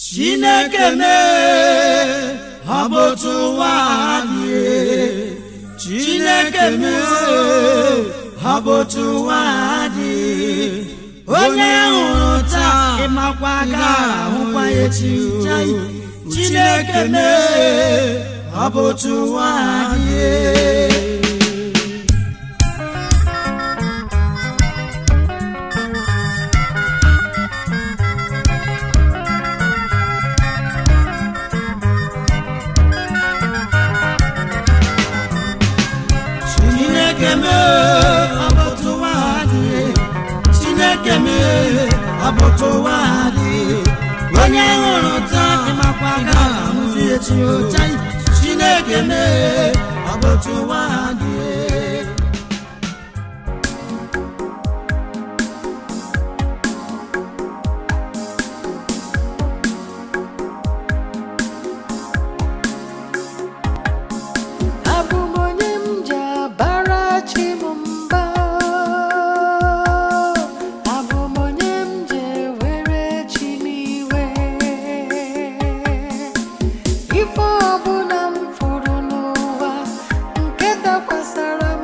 Chineke mee abotu wadi Chineke mee abotu wadi onye hụrụ taa ịmakwa ga-ahụkwa echi Chineke mee abotu wadi Chineke mee abotu wadi onye hụrụ taa ịmakwa ga-ahụzi echi Chineke mee abotu wadi Sarah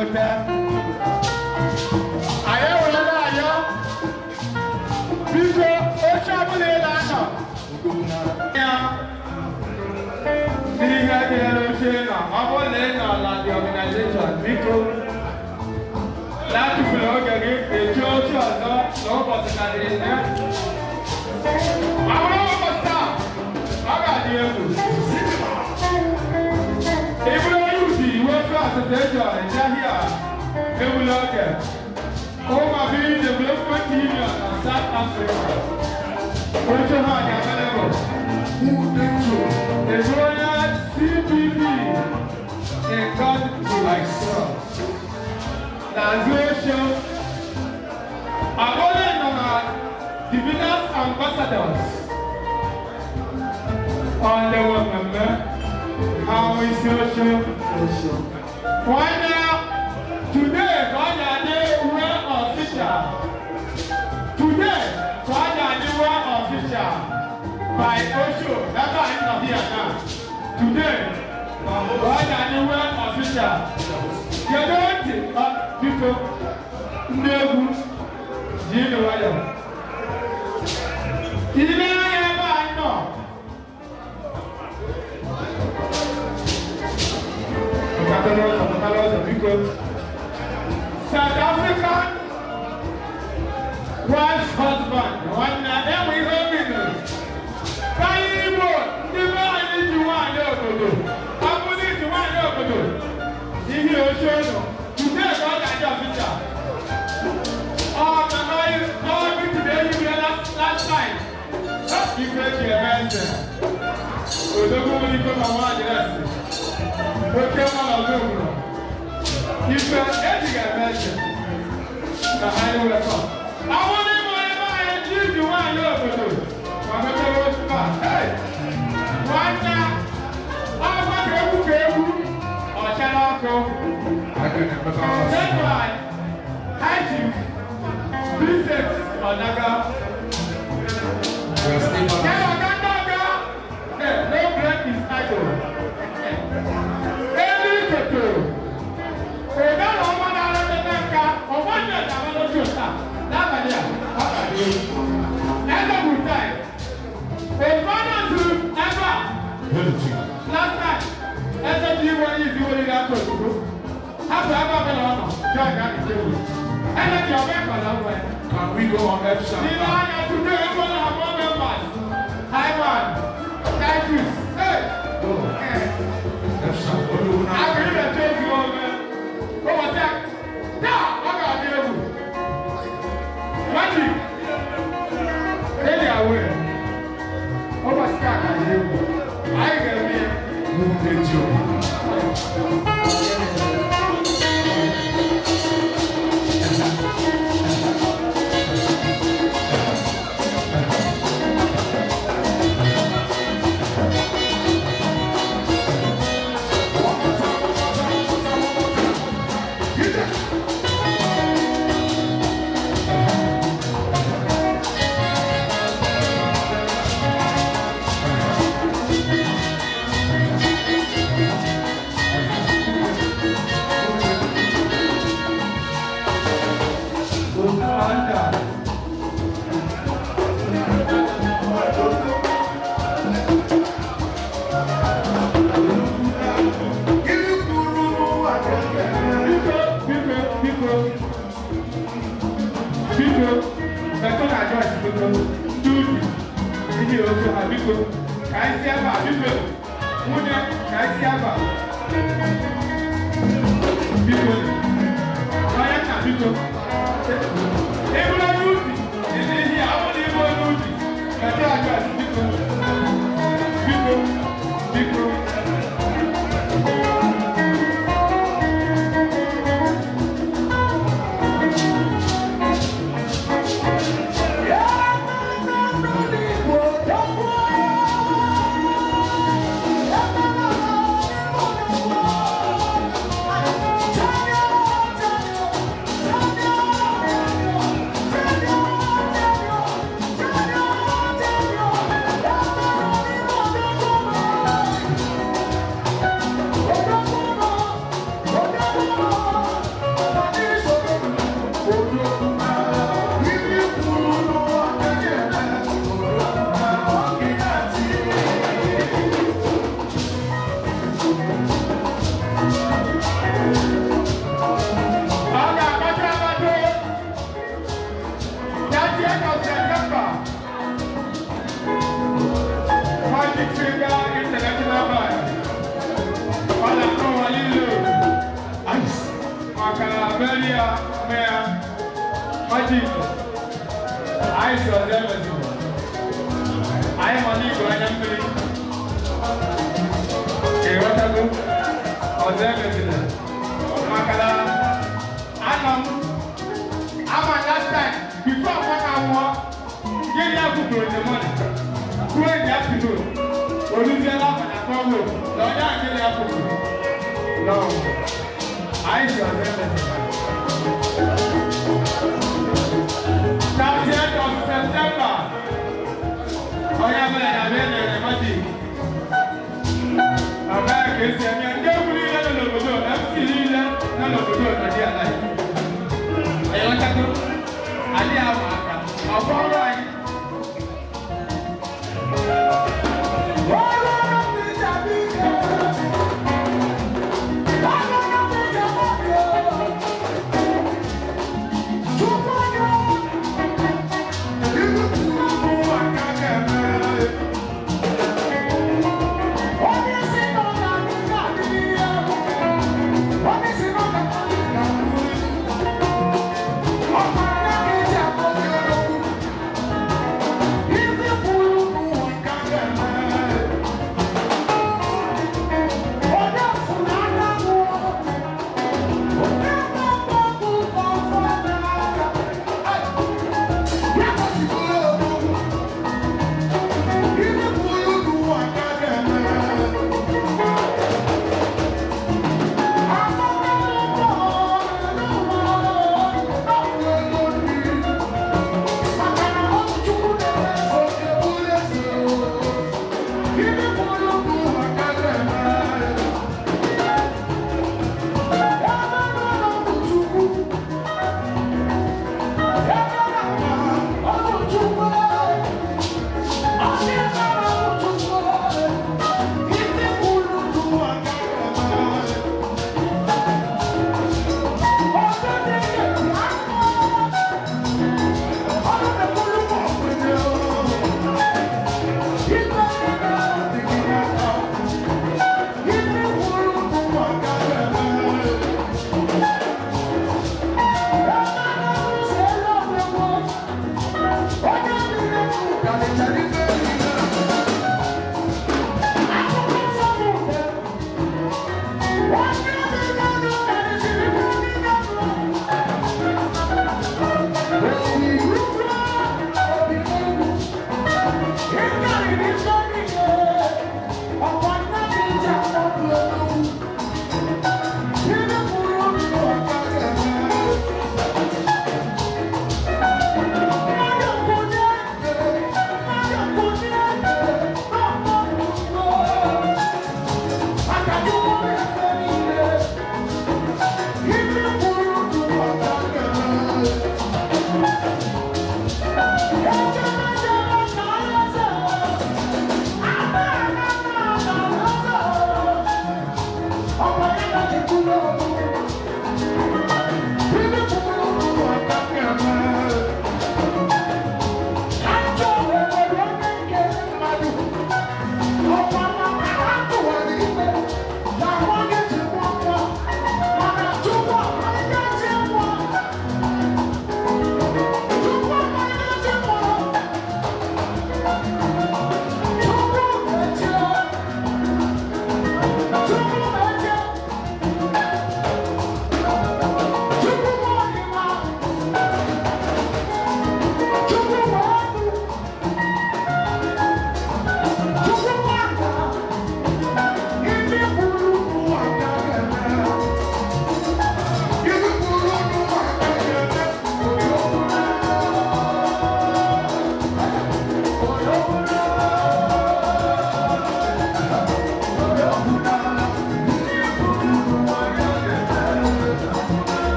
agote. Ayo wala ayo. Biko ocha bule la no. Ya. Diga de lo chena. Abole na la the organization. Biko. La tu flo gage e church azo no boss na de ne. Awon mo sta. Aga di ebu. Association in Jahia, Ebuloke, Omabi Development Union of South Africa. Also had available the Royal CPP in God like so. Translation. Abolition of diviners ambassadors on the woman. How is social? Why now? Today, God are well official. Today, God are well official. By Osho, that's why I'm not here now. Today, God are well official. You don't people, never, you know what you know. South African wife's husband, one then we home in it. Kaibo, the man is the one to do. I'm willing to one to do. If you show today, God, I just picture. Oh, the man, oh, today you were last night. You get your answer. Oh, the woman you come and watch us. Okay, if you are getting a message, the higher will come. I want to know if I give you one year to do. I'm going to go back. Hey, one now, I'm going to go. Or shall I go? I can never go. That's why I choose Princess Onaga. No blood is idle. Last night, SMG one is the only that was good. After I got on, join that table. And then you're back on that way. Can we go on that side? The line to do it for our more members. Hi, man. Thank you. Hey. Go. That's not what you want. I believe that you go, man. What was that? Now, I got the table. Magic. Hey, I will. What was that? I hear you. I get me. Move the job. Abelia, Mayor, Magic. I saw them as well. I am on equal, I am free. Okay, what I do? Or them as well. Makala, I'm on that time. Before I walk, get out to do the money. Who ain't that to do? Or lose your love and I come home. No, I can't get out to do. No. I saw them as well. 30th of September. Oh, yeah, man, I'm in there, Magic. I'm back, it's a man. Don't believe that on the door. I'm feeling that none of the doors are here alive. I want to go. I didn't have a I'll follow right.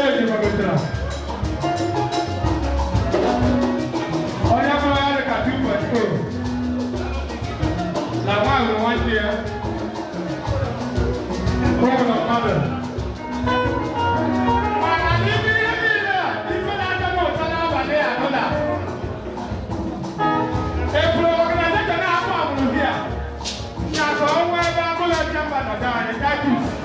Where is the Oh, yeah, I got 2.2. Now, why we want here? Born of mother. Thank you.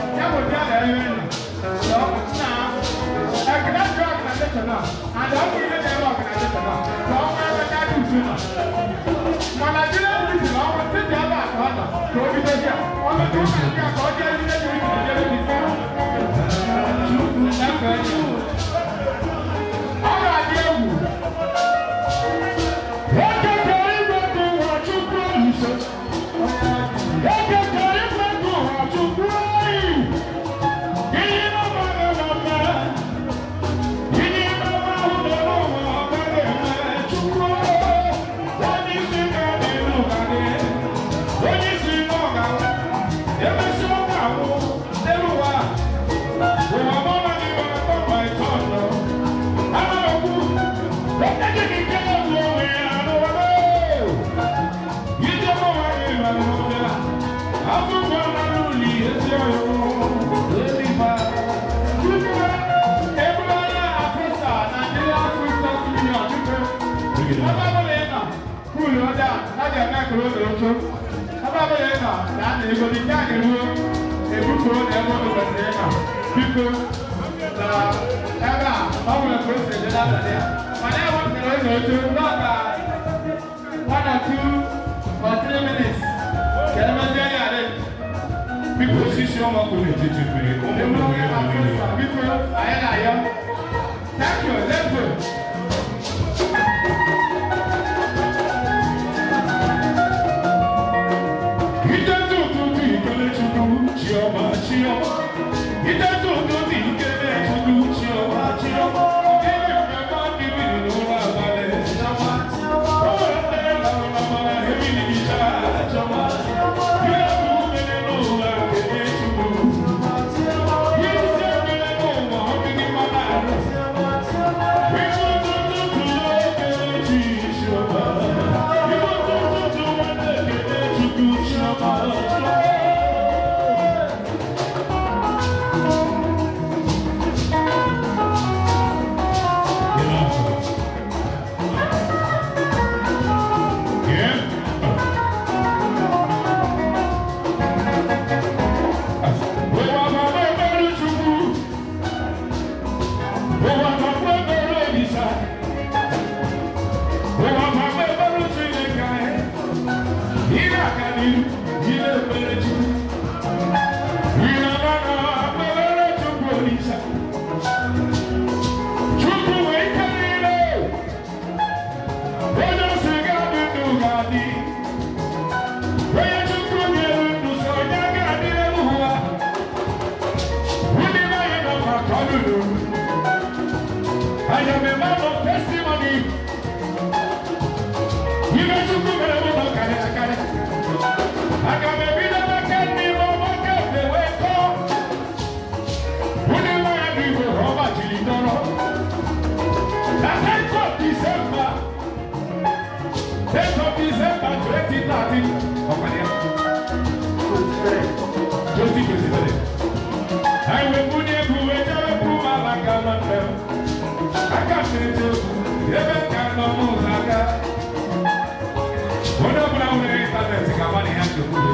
Let's go.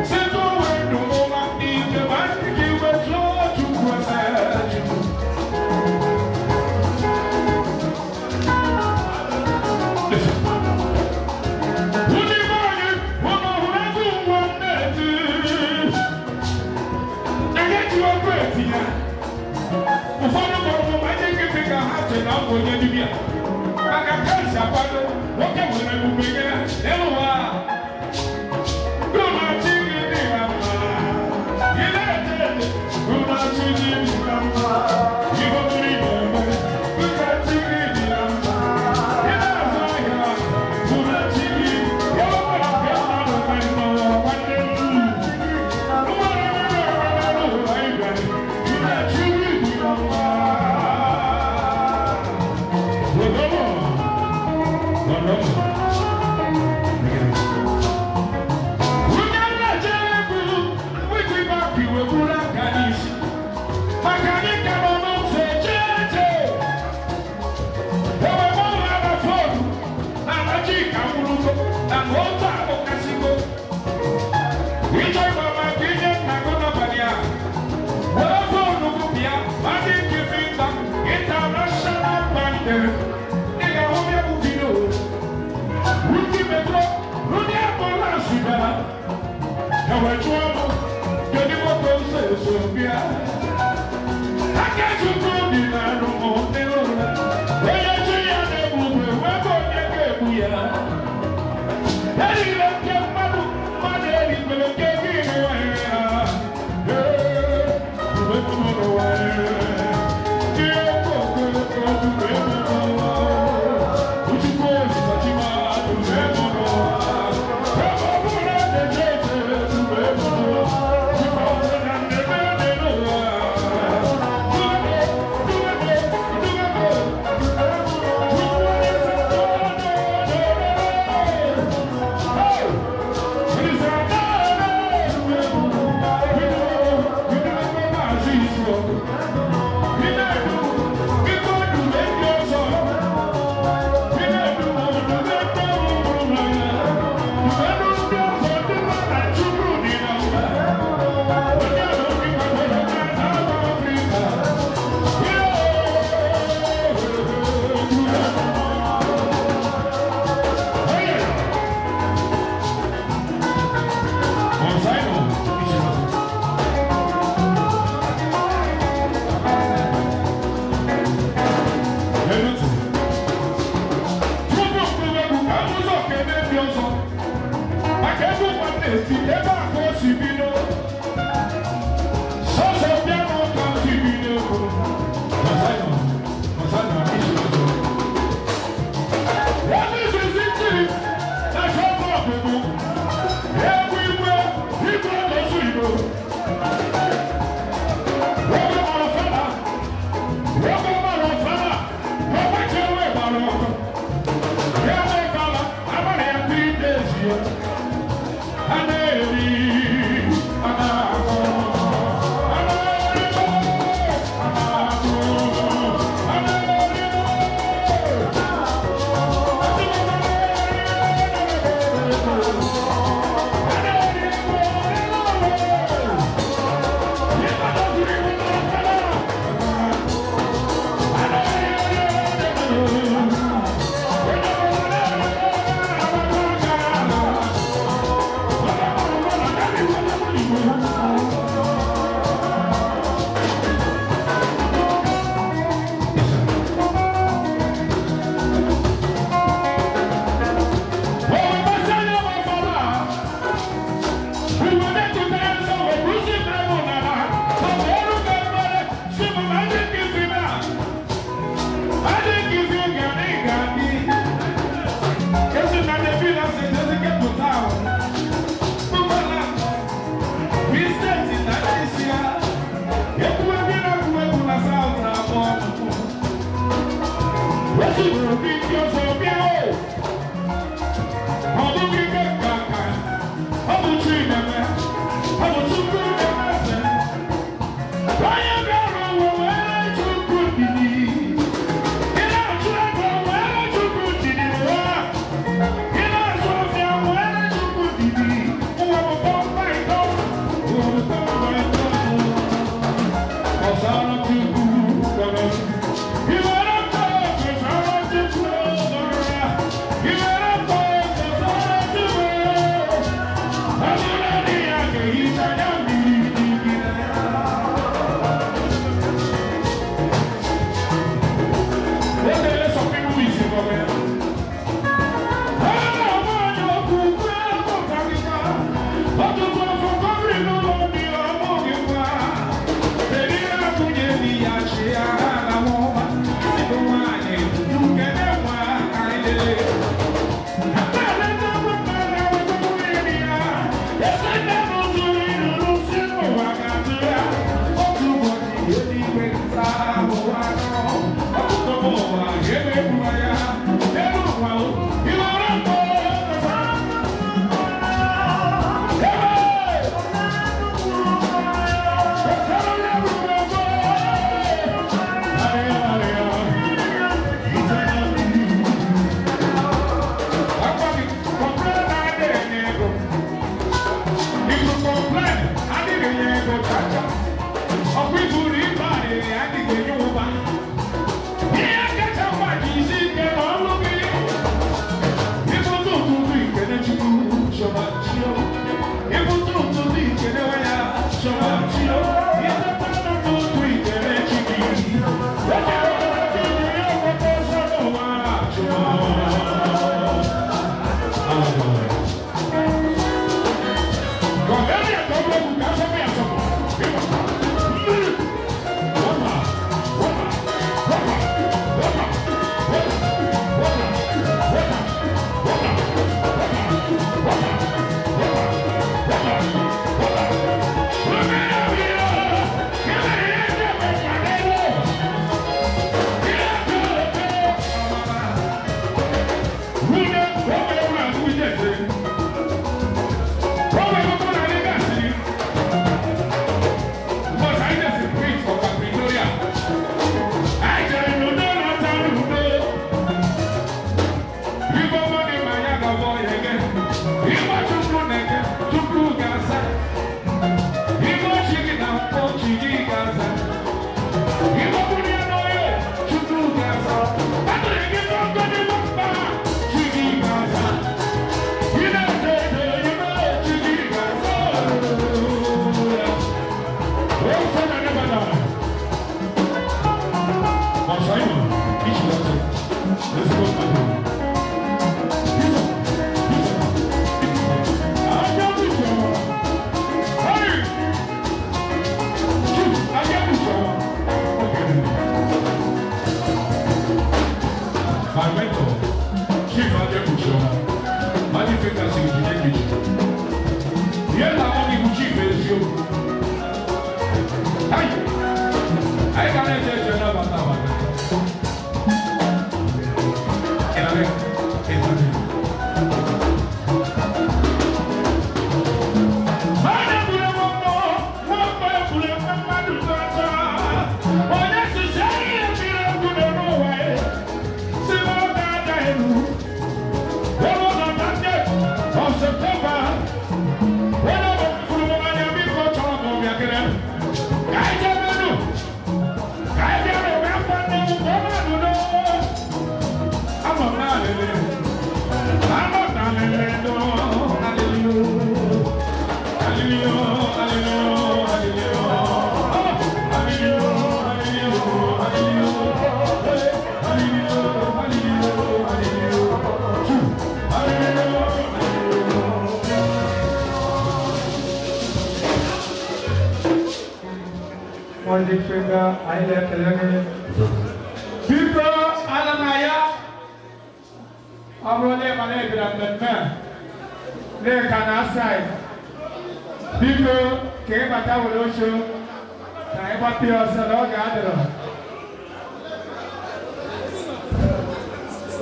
Sendo se na wo nya di bia aka kansa kwado wo ke wo na bu bega e wo wa Guna chigi ni mama Yile tete Guna chigi ni mama Yigo muri mama Guna chigi ni mama Yile zaya Guna chigi Yawa mara kema no kani no wande Guna chigi ni mama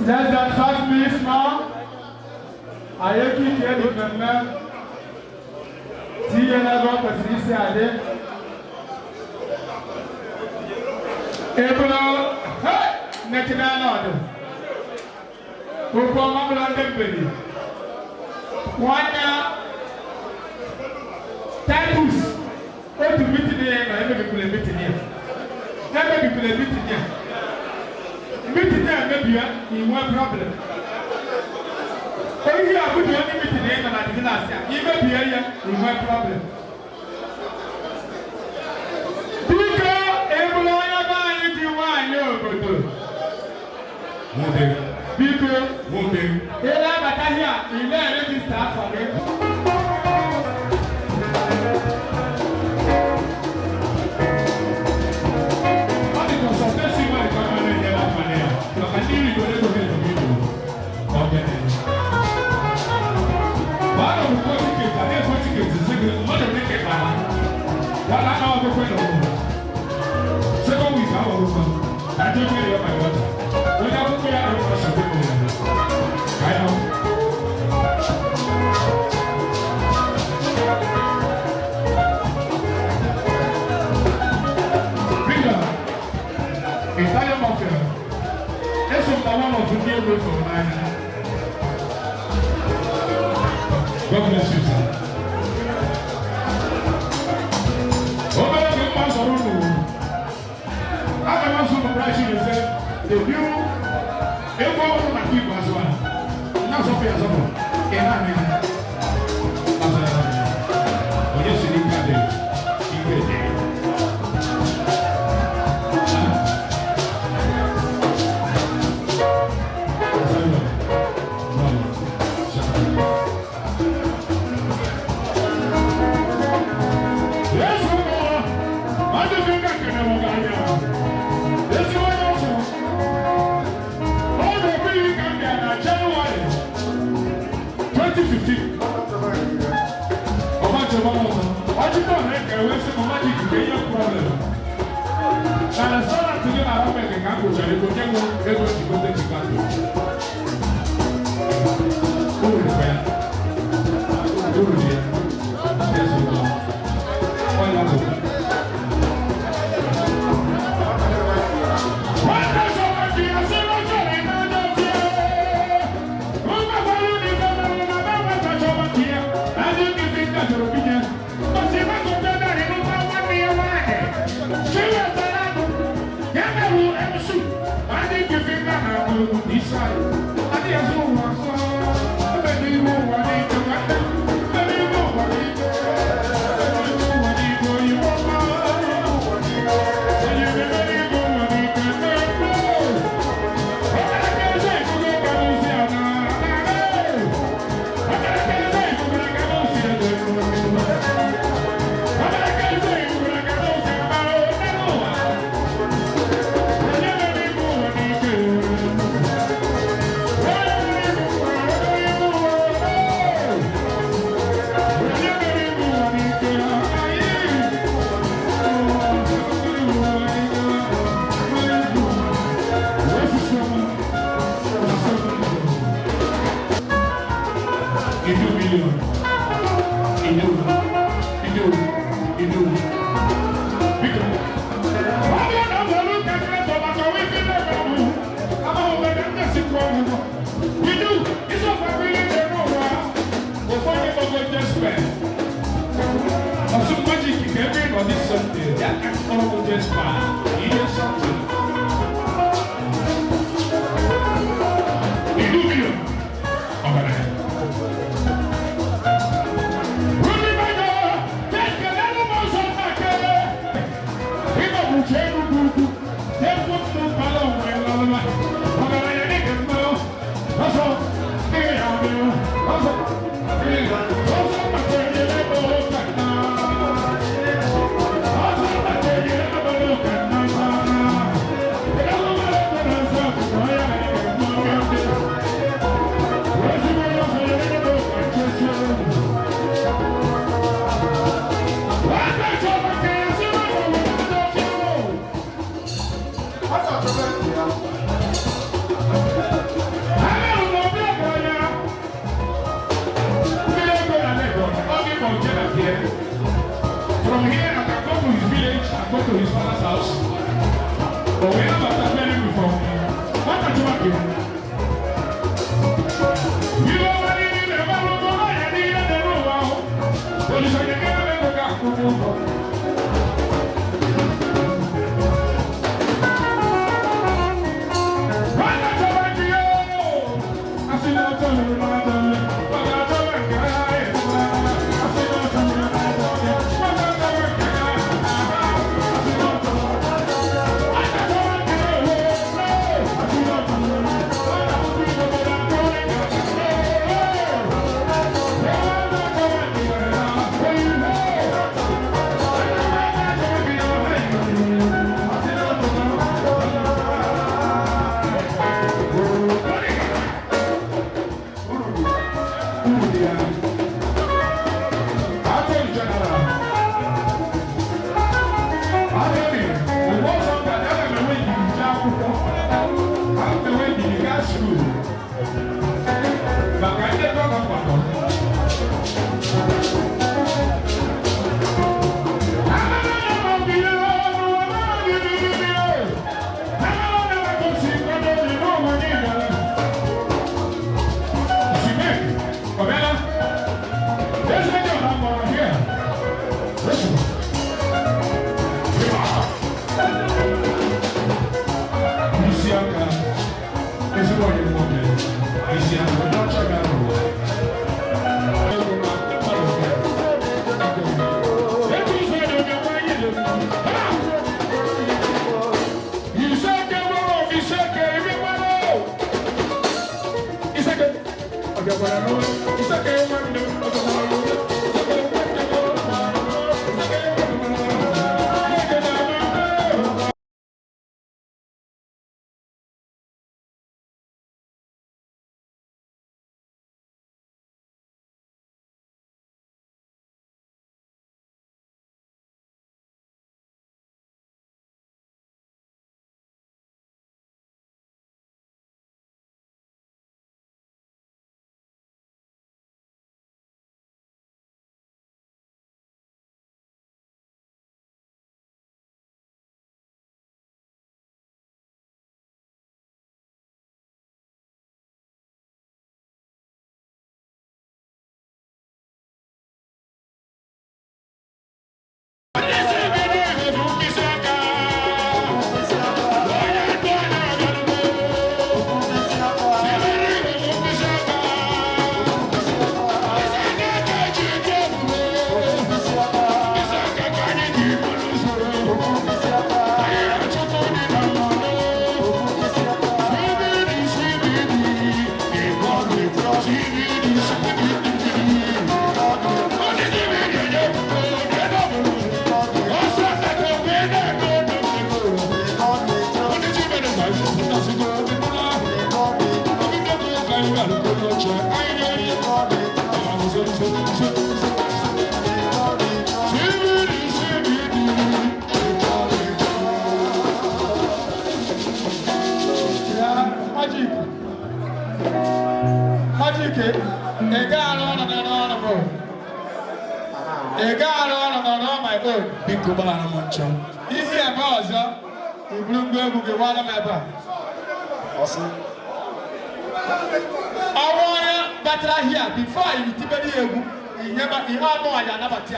Less than 5 minutes now. I have to tell you, remember. See you never go to see Saturday. April, hey, next order. Who come up on the belly? One Titus. Go to meet today, and I will be meeting here. Never be meeting here. Meeting there, maybe in one problem. Oh, you are good to any meeting there, and I did not say. You may be here in one problem. Because every one of us is one year. Because they are here, you may register for them. I don't care about my water. When I put my arm on something, I know. Peter, Italian mafia. That's what I want to deal with for mine. God bless you, sir. The view, everyone on the keep as well. Not so fair, someone. Can't have it. Yes, you got it. You get it.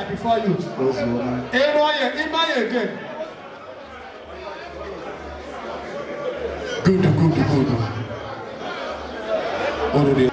Before you. Good. Already.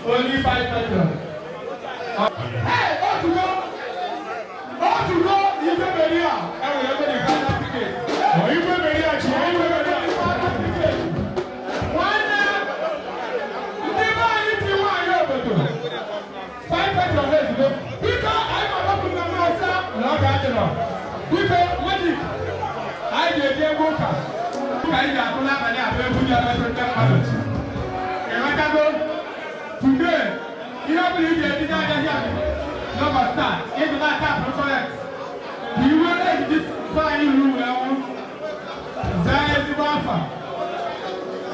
Only 5 petrol. Hey, what to go? What to go? You go very well. I will never be found out ticket. Oh, you go very well. You go very well. You found out ticket. Why not? Never anything one year ago. 5 petrol let's go. Because I'm a local myself. No, I don't know. Because magic. I did a worker. I got to laugh at that. I put your best in the today, you don't believe the idea that number start. If you like that, correct. Do you want to this flying rule? There is the buffer.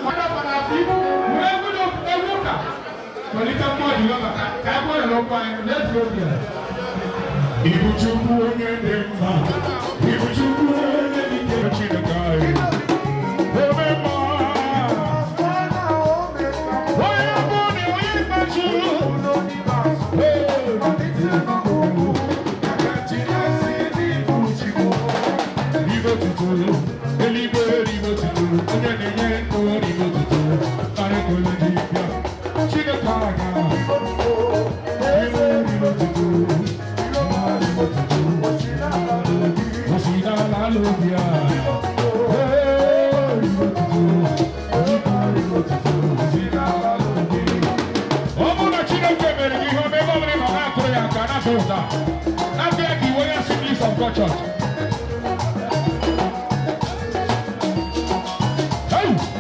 What about our people? We are good of a worker. When you come out, you know, I want to look by let's go here. If you choose to win them, if you choose to win them, you can guy. What you Now beg you, when you Assemblies of God Church. Hey!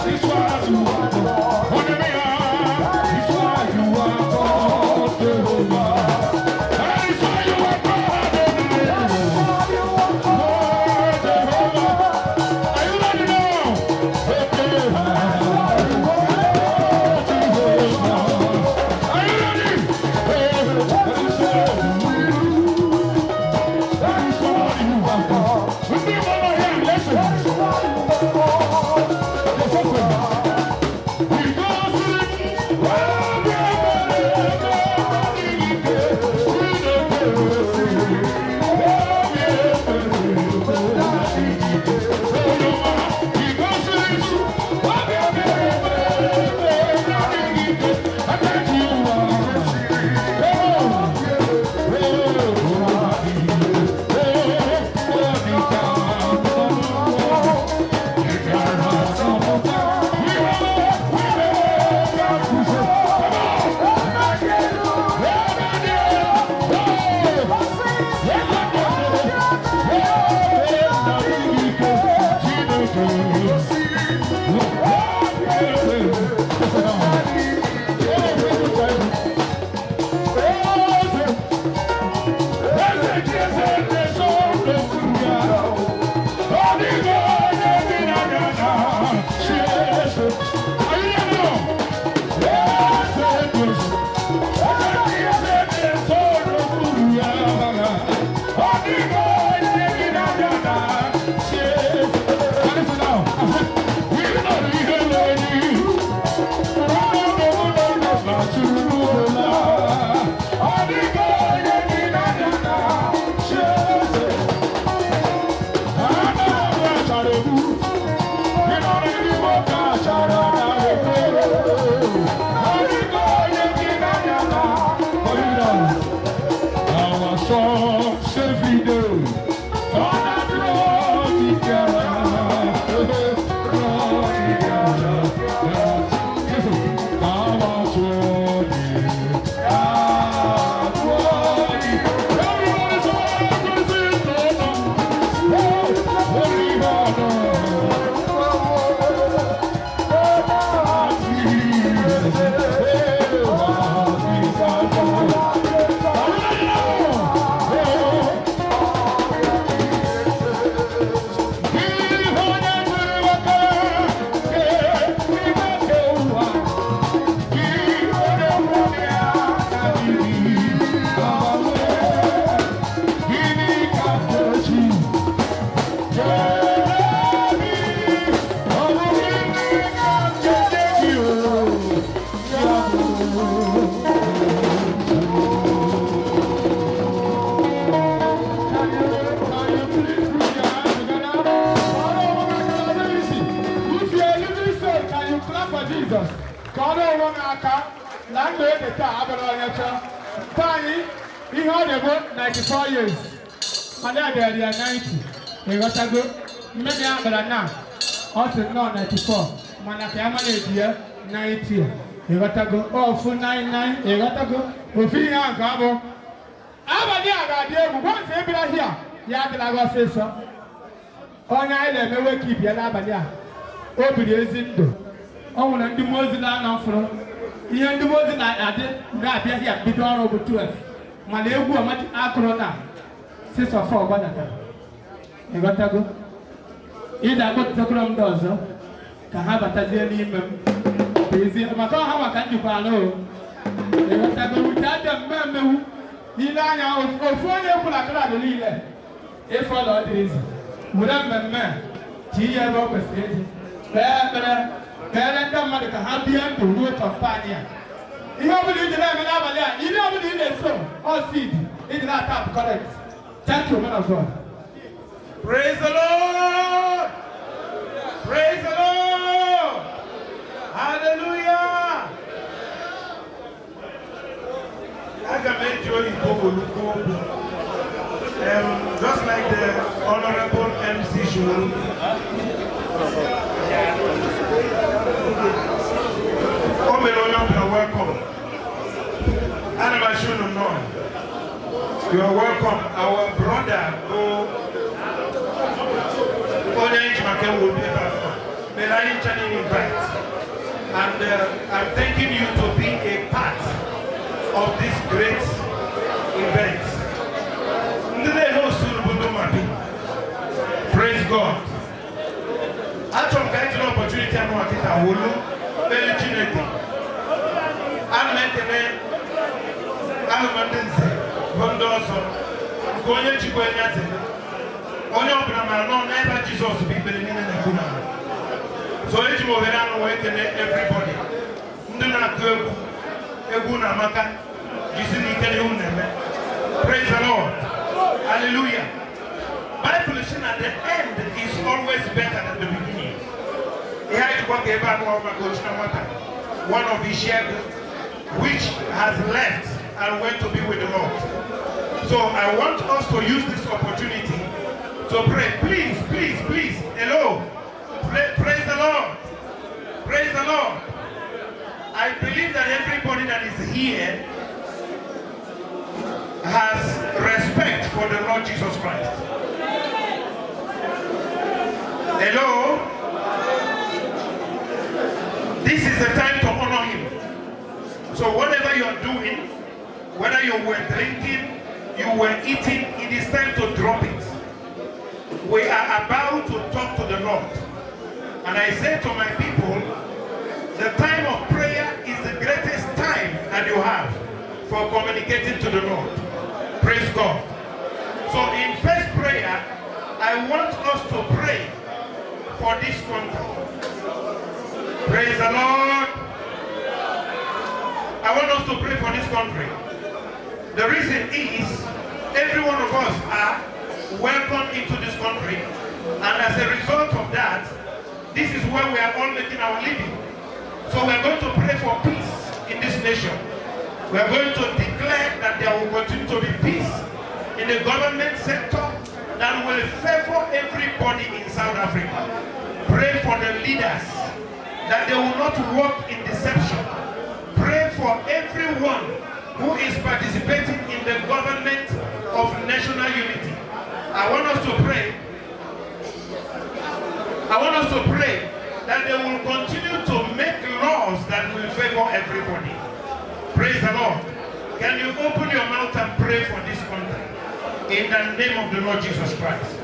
This one. Ihe ọ dịbụ 94 years. Mana ya bịara ya 90. Ịghọtago? Mmebi ya gbara na ọ sị nọ 94. Mana ka ya mana eji ya 90. Ịghọtago? Ofu 99. Ịghọtago? Ofu ihe ahụ ka ọ bụ. Abalị a ga-adị egwu. Gwansi ebira hia ya adịla gị ọsịsọ. Onye anyị na-emewe ka ibia n'abalị a. O biri ezi ndụ. Ọ nwere ndị mmụọ ozi na-anọ mfụrụ. Ihe ndị mmụọ ozi na-adị ga-abịa hia bido ọrụ bụ 12. Mana egwu akụrụ na 6 of 4 gbadata. Ịghọtago? Ị ga-akpọtụtakọrọ m ndị ọzọ ka ha batazie n'ime m. Maka ọha maka njikwa anụ. Ịghọtago? Uche adị mmewu. Ile anya ofu onye ekwula akụrụ niile. Ịfọ na ọ dị ezi. Were mmemme ji ihe ebe o kwesịrị ịdị. Kpee ekpere kpeere ndị mmadụ ka ha bie ndụ ruo kọmpani a. Ihe ọbụla iji na-eme n'abalị a, ihe ọbụla ị na-eso all seed iji na-atap correct. Thank you, man of God. Praise the Lord. Praise the Lord. Hallelujah. Aga m eji oyibo olugbo okwu. Just like the Honorable MC Shuru. Welcome. You are welcome. Our brother who will be back. May I invite? And I'm thanking you to be a part of this great event. Praise God. I took an opportunity and want it a wolo very chineke. I'm making Almandense, Bondoso, Goya Chikwanyate. Only Obrama, no, never Jesus be believing in the Kuna. So it's more than everybody. Nduna Kubu, Eguna Maka, praise the Lord. Hallelujah. Bible is at the end is always better than the beginning. One of his shepherd which has left and went to be with the Lord. So I want us to use this opportunity to pray. Please, please, please. Hello. Praise the Lord. Praise the Lord. I believe that everybody that is here has respect for the Lord Jesus Christ. Hello? This is the time to honor him. So whatever you're doing, whether you were drinking, you were eating, it is time to drop it. We are about to talk to the Lord. And I say to my people, the time of prayer is the greatest time that you have for communicating to the Lord. Praise God. So in first prayer, I want us to pray for this country. Praise the Lord. I want us to pray for this country. The reason is, every one of us are welcome into this country, and as a result of that, this is where we are all making our living. So we are going to pray for peace in this nation. We are going to declare that there will continue to be peace in the government sector that will favor everybody in South Africa. Pray for the leaders that they will not walk in deception. Pray for everyone who is participating in the government of national unity. I want us to pray. I want us to pray that they will continue to make laws that will favor everybody. Praise the Lord. Can you open your mouth and pray for this country? In the name of the Lord Jesus Christ.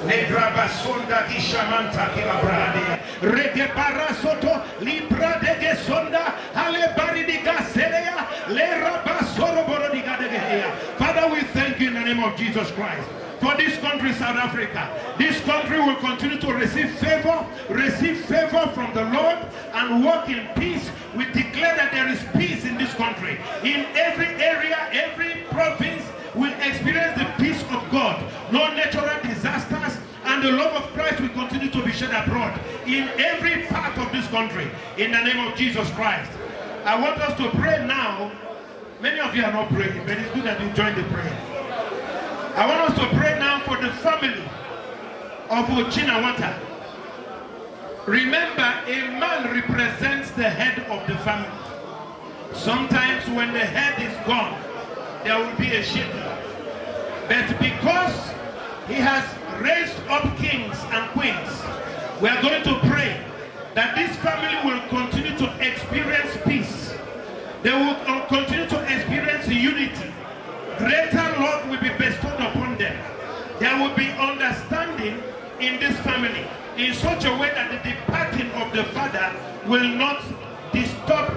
Negrabasonda Gishamanta Kilabrade. Regebarasoto Libra de Gesonda Alebardiga Serea Lerabasoro Borodiga de Gea. Father, we thank you in the name of Jesus Christ. For this country, South Africa, this country will continue to receive favor from the Lord and walk in peace. We declare that there is peace in this country. In every area, every province will experience the peace of God. No natural disasters, and the love of Christ will continue to be shed abroad in every part of this country. In the name of Jesus Christ. I want us to pray now. Many of you are not praying, but it's good that you join the prayer. I want us to pray now for the family of Ochinawata. Remember, a man represents the head of the family. Sometimes when the head is gone, there will be a shaking. But because he has raised up kings and queens, we are going to pray that this family will continue to experience peace. They will continue to experience unity. Greater love will be bestowed upon them. There will be understanding in this family in such a way that the departing of the father will not disturb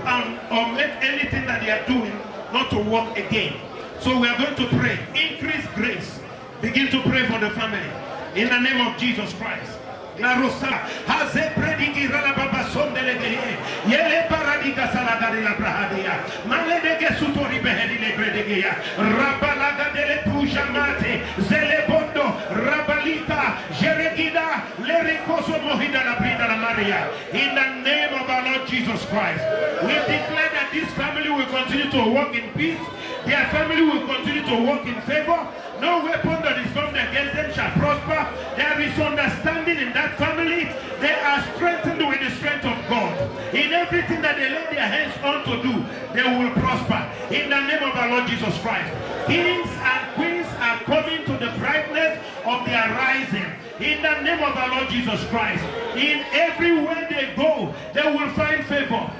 or make anything that they are doing not to work again. So we are going to pray. Increase grace. Begin to pray for the family. In the name of Jesus Christ. La rosa has a prediki ralababa sondeleghe yele paradiga salagari la brahadia maledege sutori behedi le bredegia rabalaga dele pujamate zelebondo rabalita jeregida lerikoso mohida la brida la maria. In the name of our Lord Jesus Christ, we declare that this family will continue to walk in peace. Their family will continue to walk in favor. No weapon that is formed against them shall prosper. There is understanding in that family. They are strengthened with the strength of God. In everything that they lay their hands on to do, they will prosper. In the name of our Lord Jesus Christ. Kings and queens are coming to the brightness of their rising. In the name of our Lord Jesus Christ. In everywhere they go, they will find favor.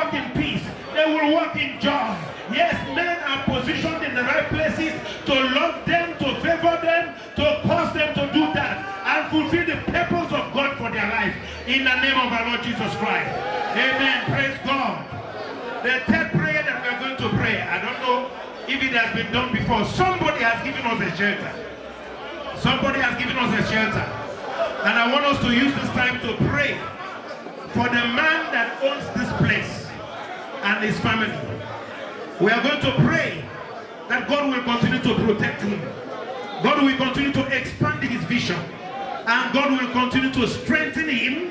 walk in peace. They will walk in joy. Yes, men are positioned in the right places to love them, to favor them, to cause them to do that and fulfill the purpose of God for their life. In the name of our Lord Jesus Christ. Amen. Praise God. The third prayer that we are going to pray, I don't know if it has been done before. Somebody has given us a shelter. Somebody has given us a shelter. And I want us to use this time to pray for the man that owns this place and his family. We are going to pray that God will continue to protect him. God will continue to expand his vision. And God will continue to strengthen him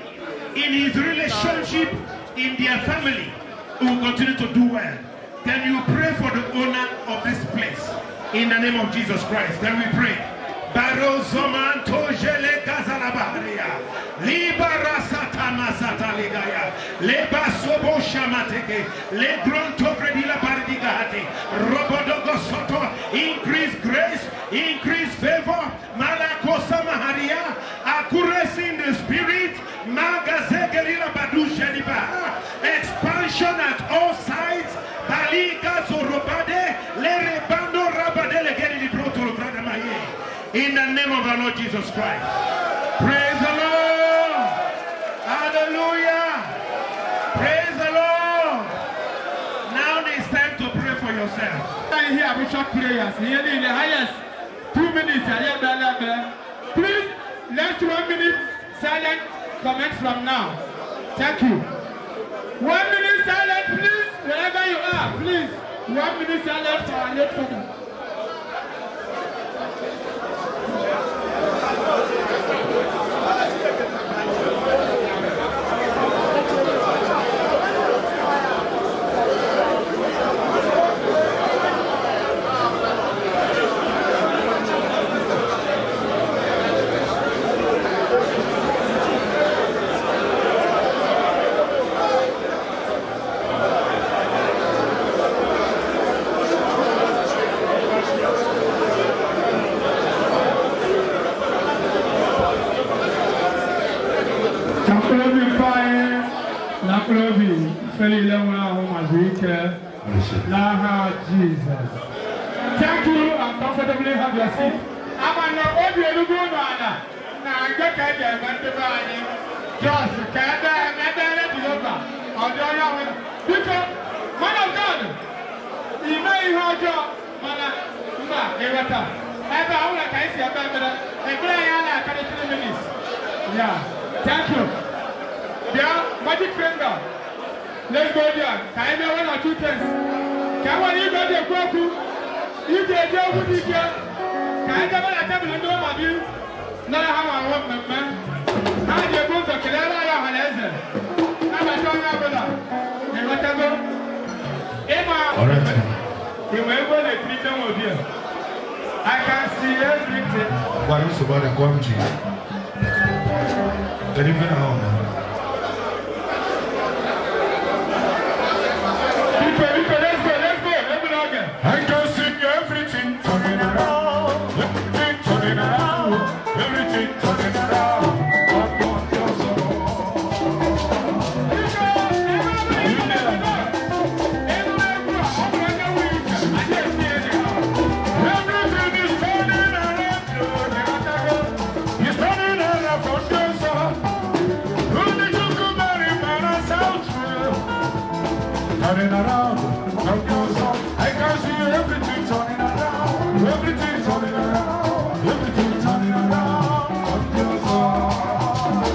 in his relationship, in their family. He will continue to do well. Can you pray for the owner of this place? In the name of Jesus Christ. Can we pray? Barozoman tojele gazalabaria. Libara satama sataligaya. Leba sobo shamateke. Le gronto predila bardigate. Robodogo soto. Increase grace, increase favor. Malakosa maharia. Accuracy in the spirit. Magazegelila badu shediba. Expansion at all sides. Baliga zorobade. Le rebando rabade le geri libroto bradamaye. In the name of our Lord Jesus Christ. Praise the Lord. Hallelujah. Praise the Lord. Now it's time to pray for yourself. I hear we short prayers. Here in the highest 2 minutes. Please, let's 1 minute silent comments from now. Thank you. 1 minute silent, please. Wherever you are, please. 1 minute silent for our late father. Jesus. Thank you and comfortably have your seat. I'm an audio Lugana. Now I get a just Canada and Yoga. Because, man of God, you may have your mana, Erata. Ever, I want to see a better, and Brianna, 3 minutes. Yeah, thank you. Yeah, magic finger. Let's go there. Can I do 1 or 2 things? Can one you go there, Kwaku? You get your good here. Can I never attempt to know my view? Not how I want my man. How do you go to Kerala? I'm a young brother. And whatever. Emma, you may go to treat them with you. I can see everything. What is about the Guamji? Very good home. I can see everything turning around, everything turning around, everything turning around. Everything is turning around, it's turning around for Joseph. Who did you come and us out? Turning around for Joseph. I can see everything turning around, everything turning around, everything turning around.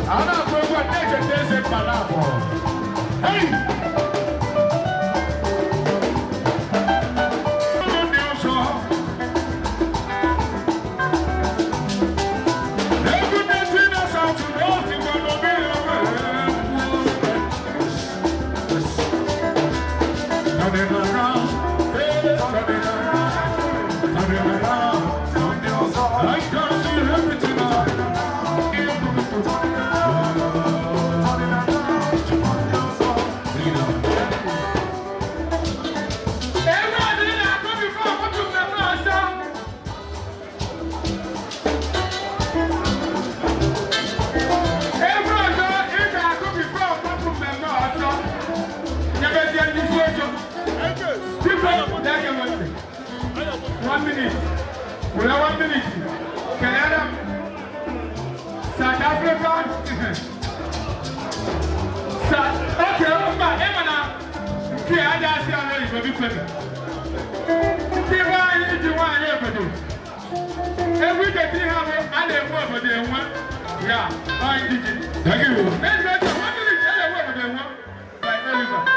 I'm not going to take a desert palabo. Hey! Good news, everything in us out to know it's going to be turning around. 1 minute. We have 1 minute. Canada, South Africa. Okay, Emma. Okay, I just see already for big people. People are in the one here for you. Every day they have and they work for them one. Yeah, I did it. Thank you. Let's go to 1 minute. They work for them one. By Oliver.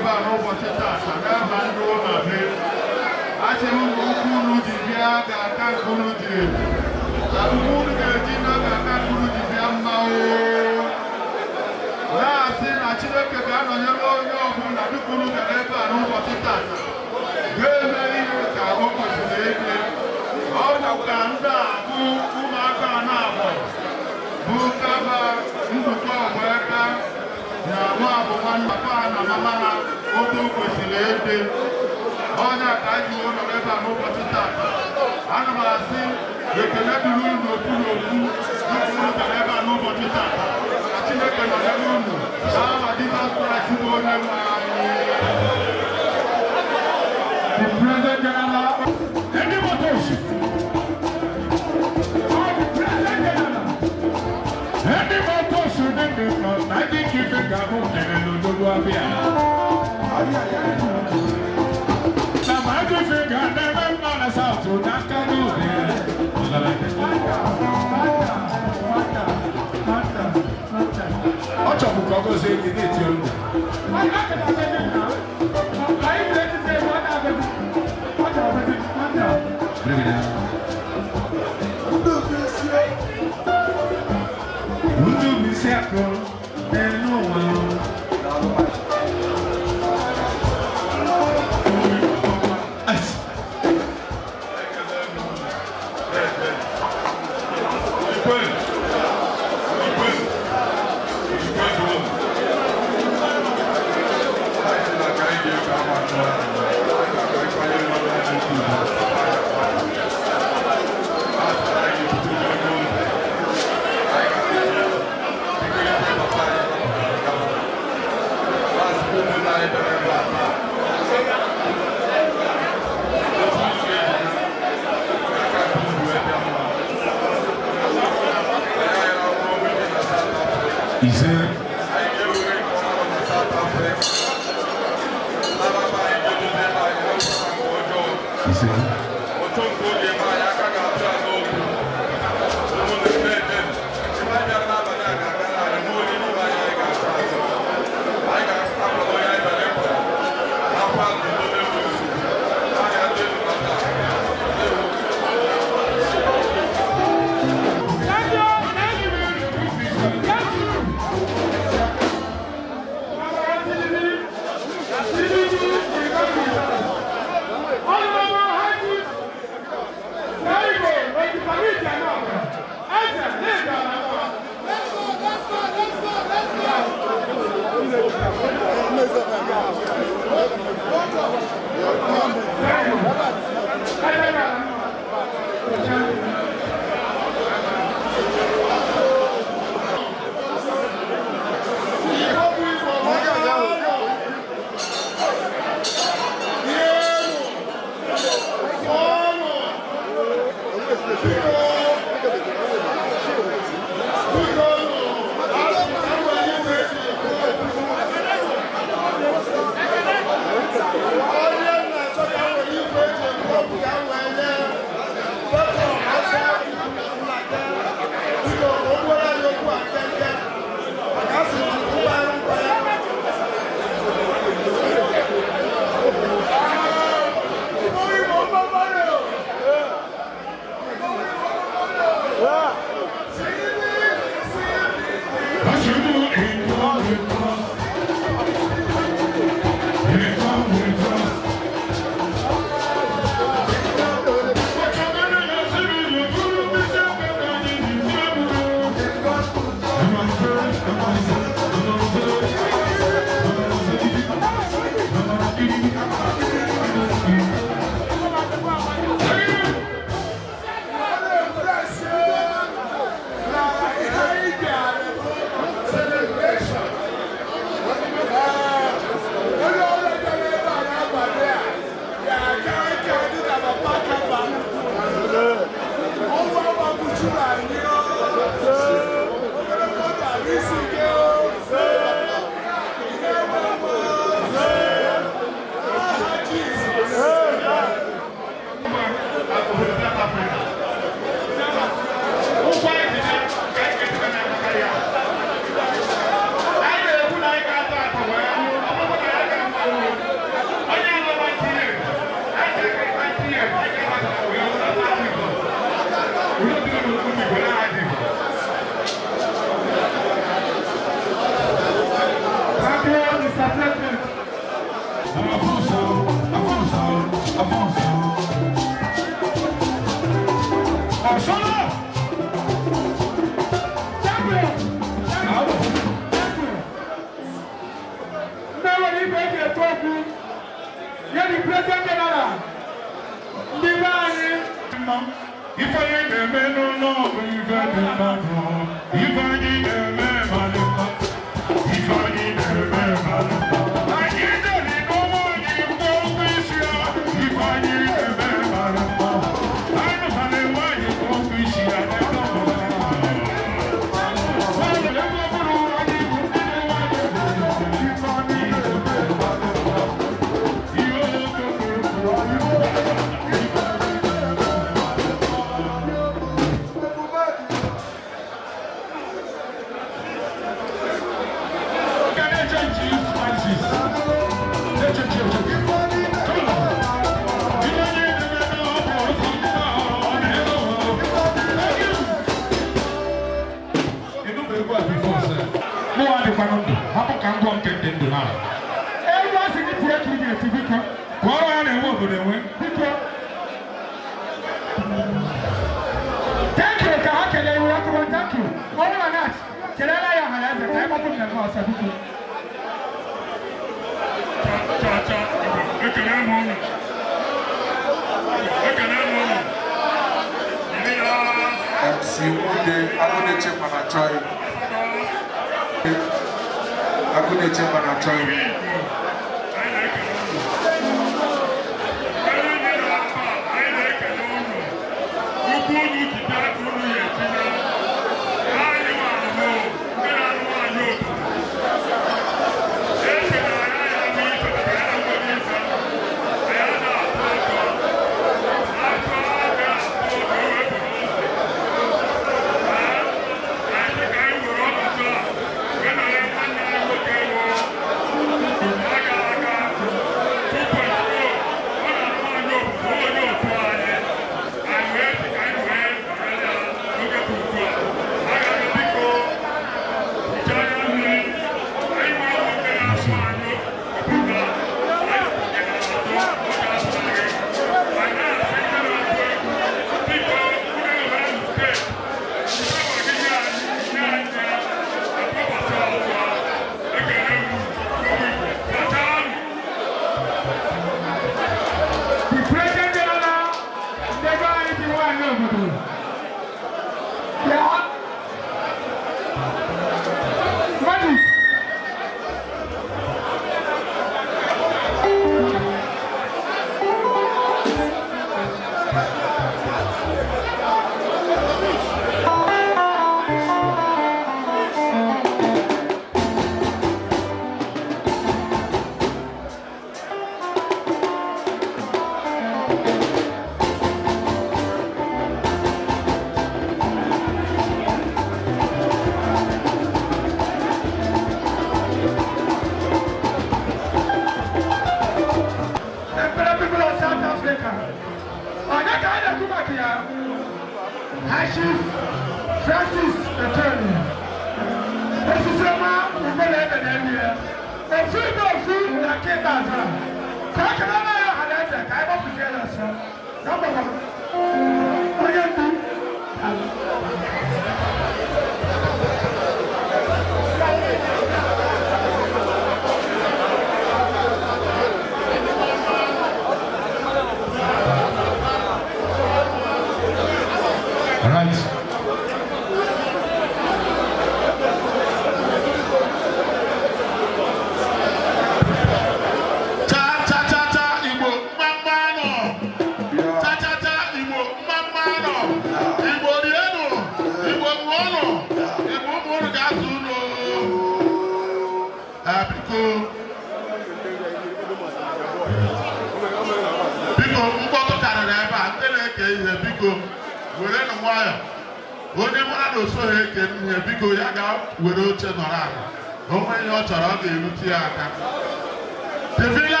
The villas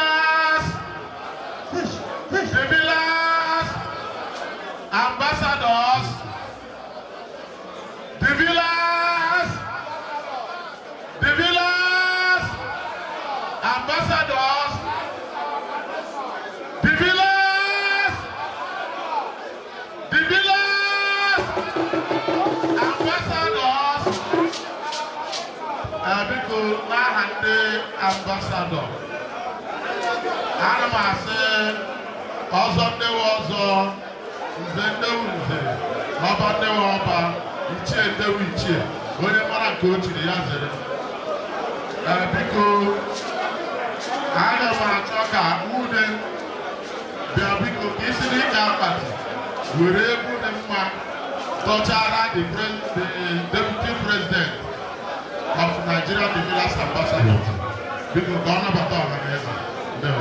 ambassadors, the villas, ambassadors, the villas, ambassadors, because ambassador. Anamase, Ozonde Wazo, Zende Uze, Obande Waba, Ichi de Wichi, when you want to go to the Yazere. Because Anamatoka, Wooden, Biabico, Kisini Yapati, wherever the man, Dotara, the deputy president of Nigeria, the Villas ambassador. Because Ghana Batala, no.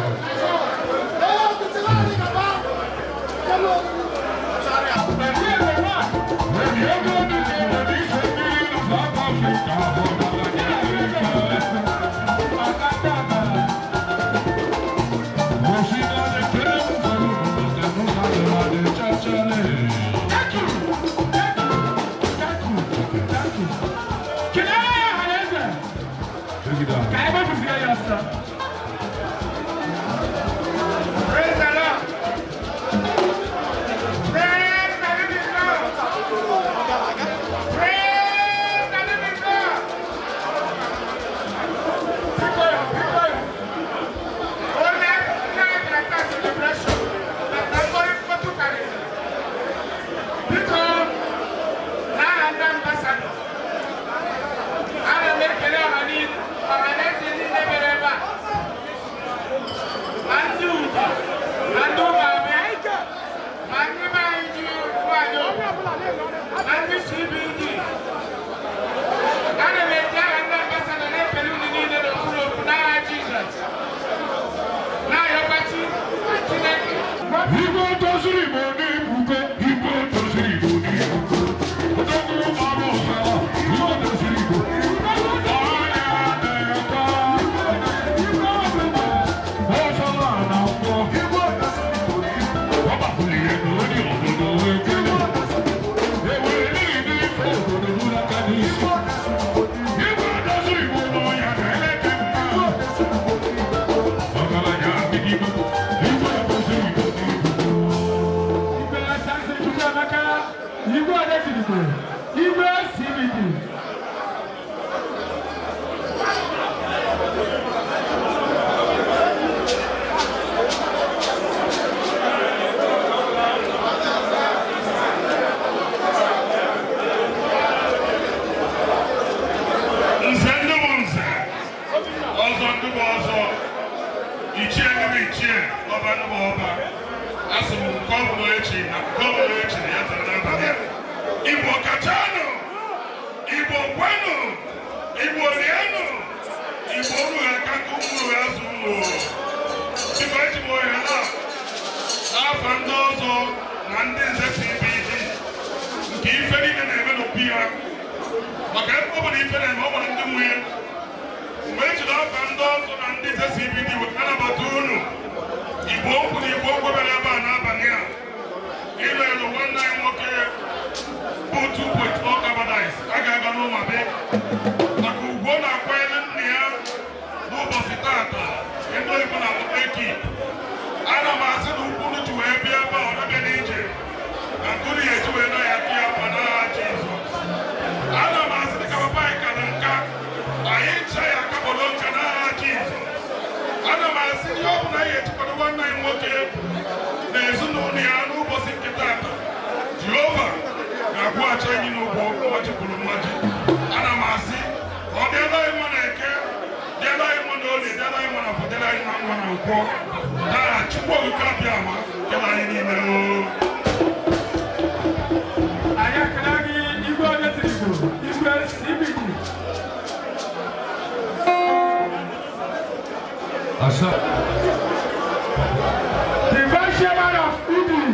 The vice chairman of UDI,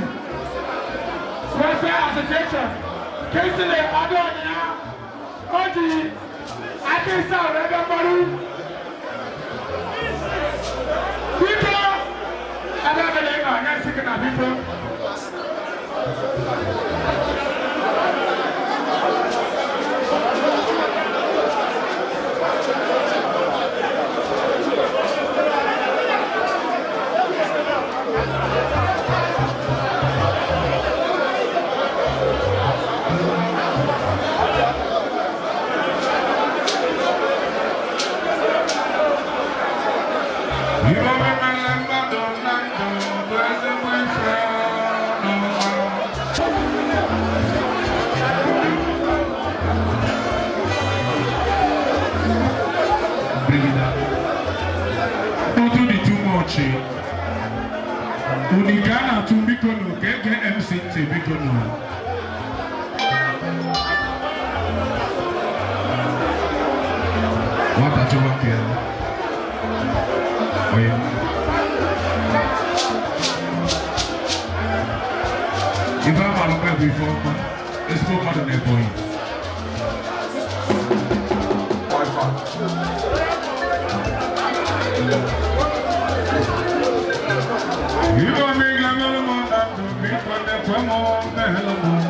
Welfare Association, Kingsley Adonia, Oji, Akisa Regabaru, people, Adabelega, Nasikana people. MC TV Kunu. What are you working? Oh yeah. If I'm on the before, let's go on the point. You don't make a little more than to me, but that's one more than a little more.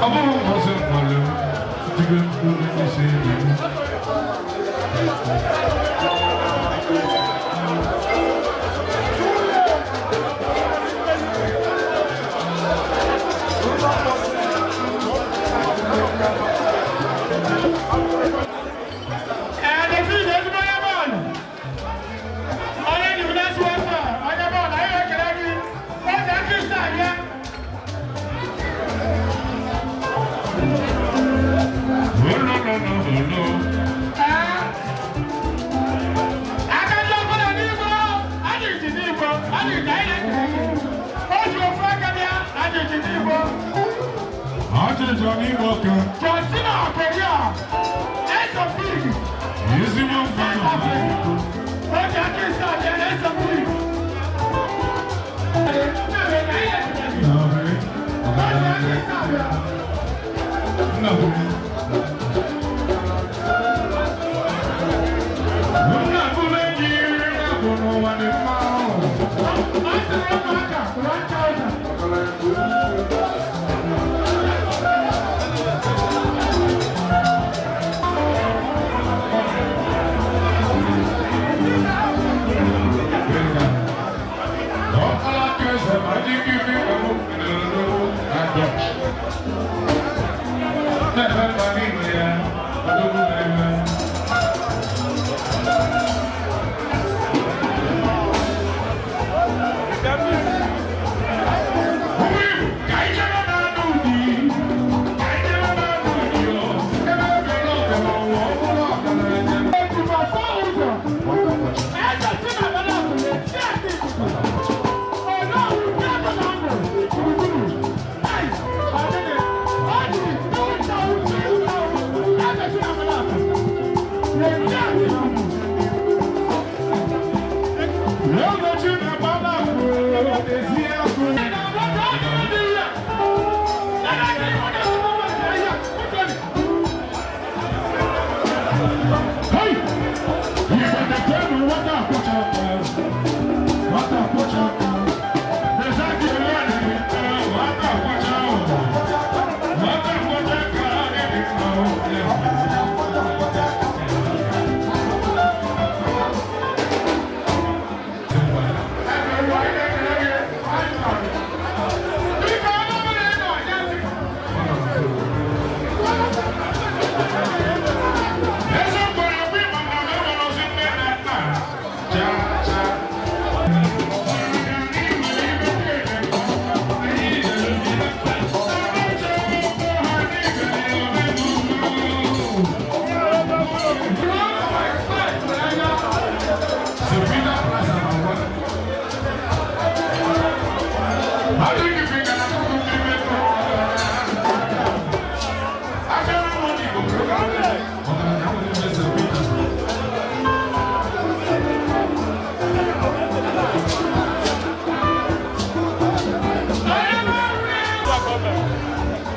I'm almost in my room. You can do the same. Johnny Walker. Josina Korea. S&P. Easy one for you. Okay, I can start there. S&P. No.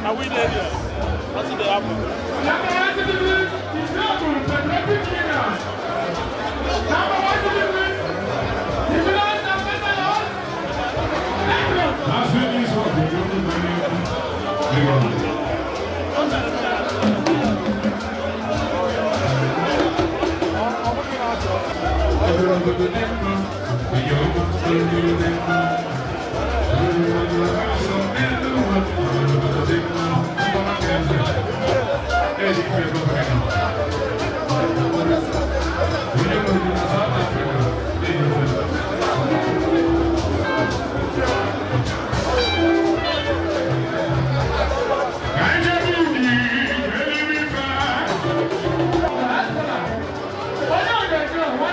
Are we there yet? What's the apple? What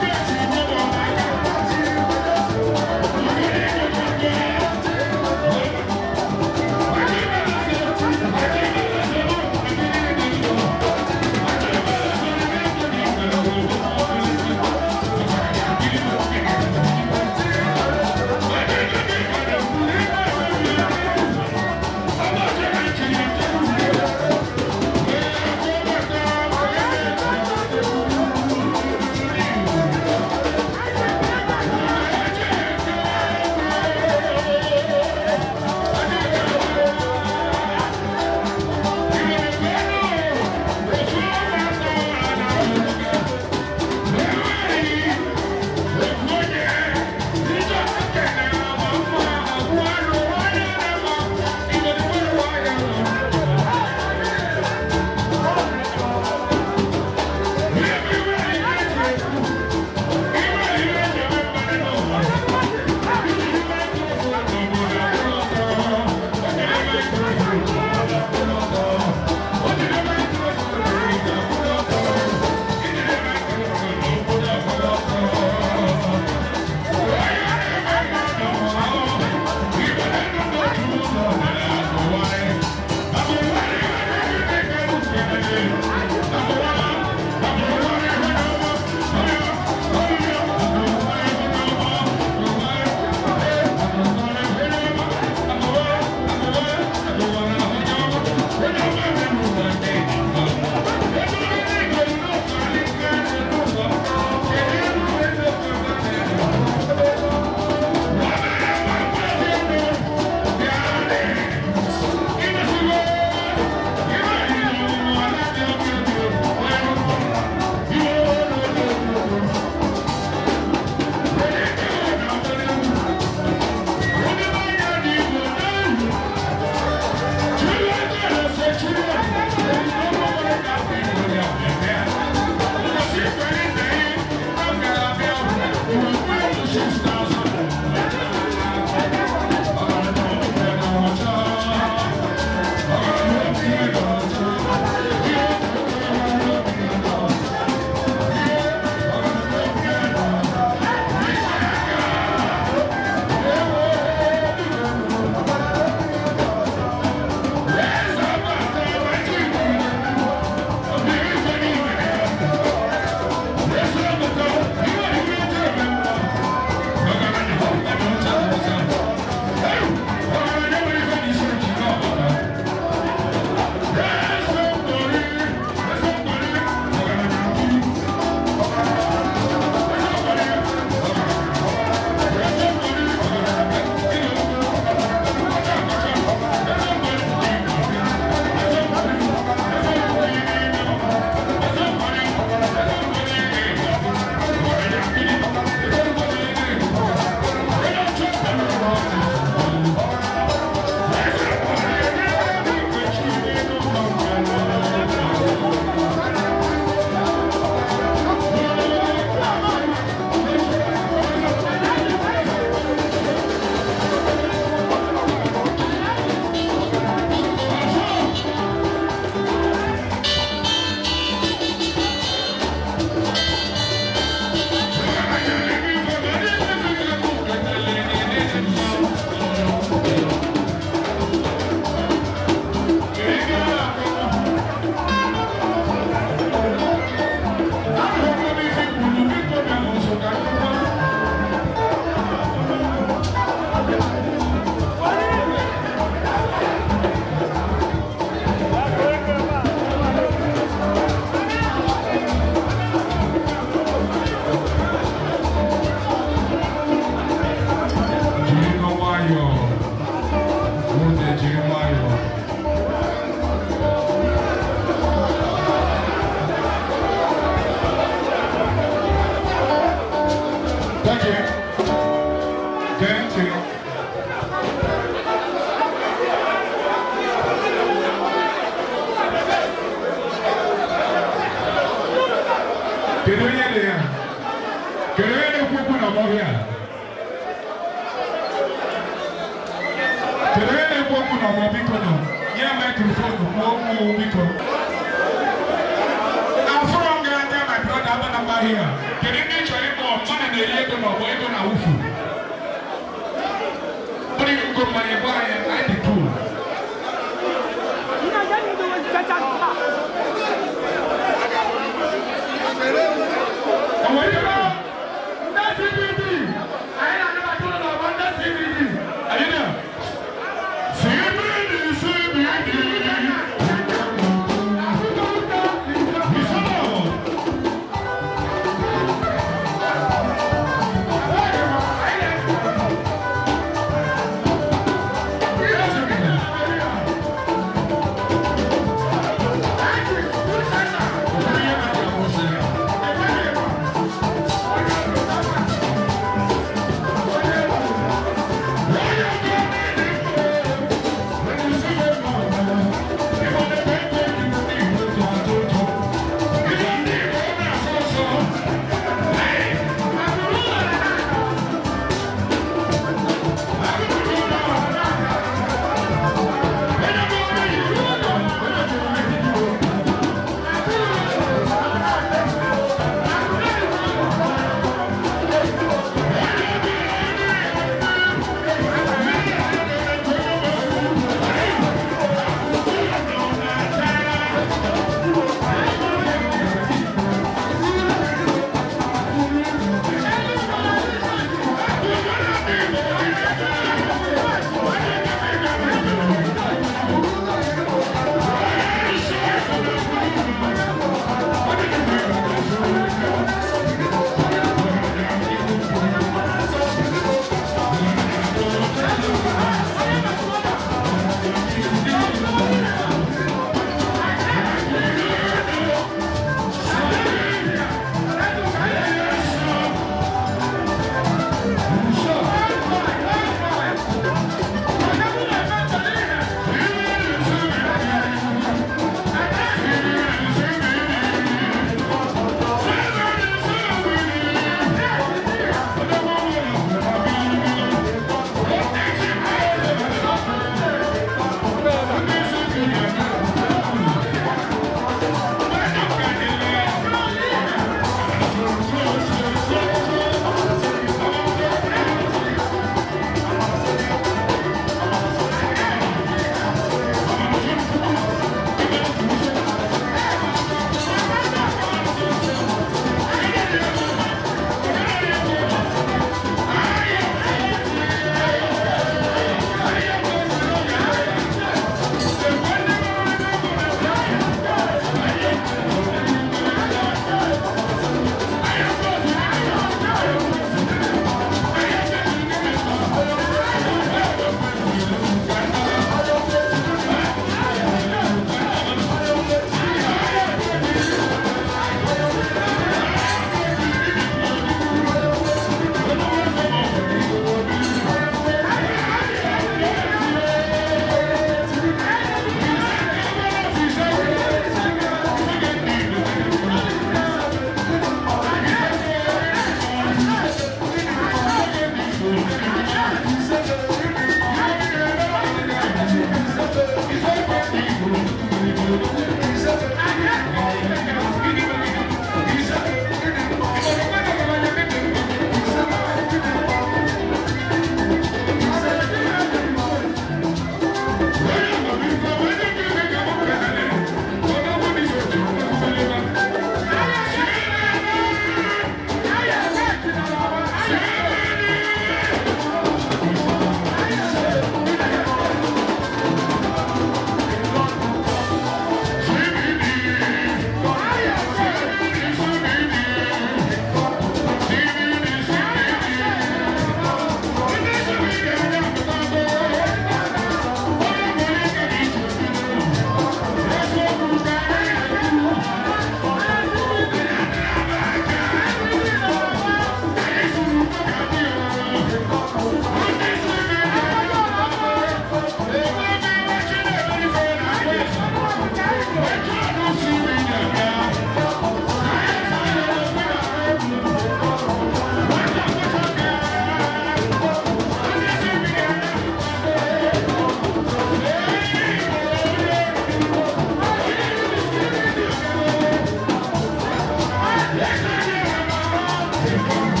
Yes,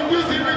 Check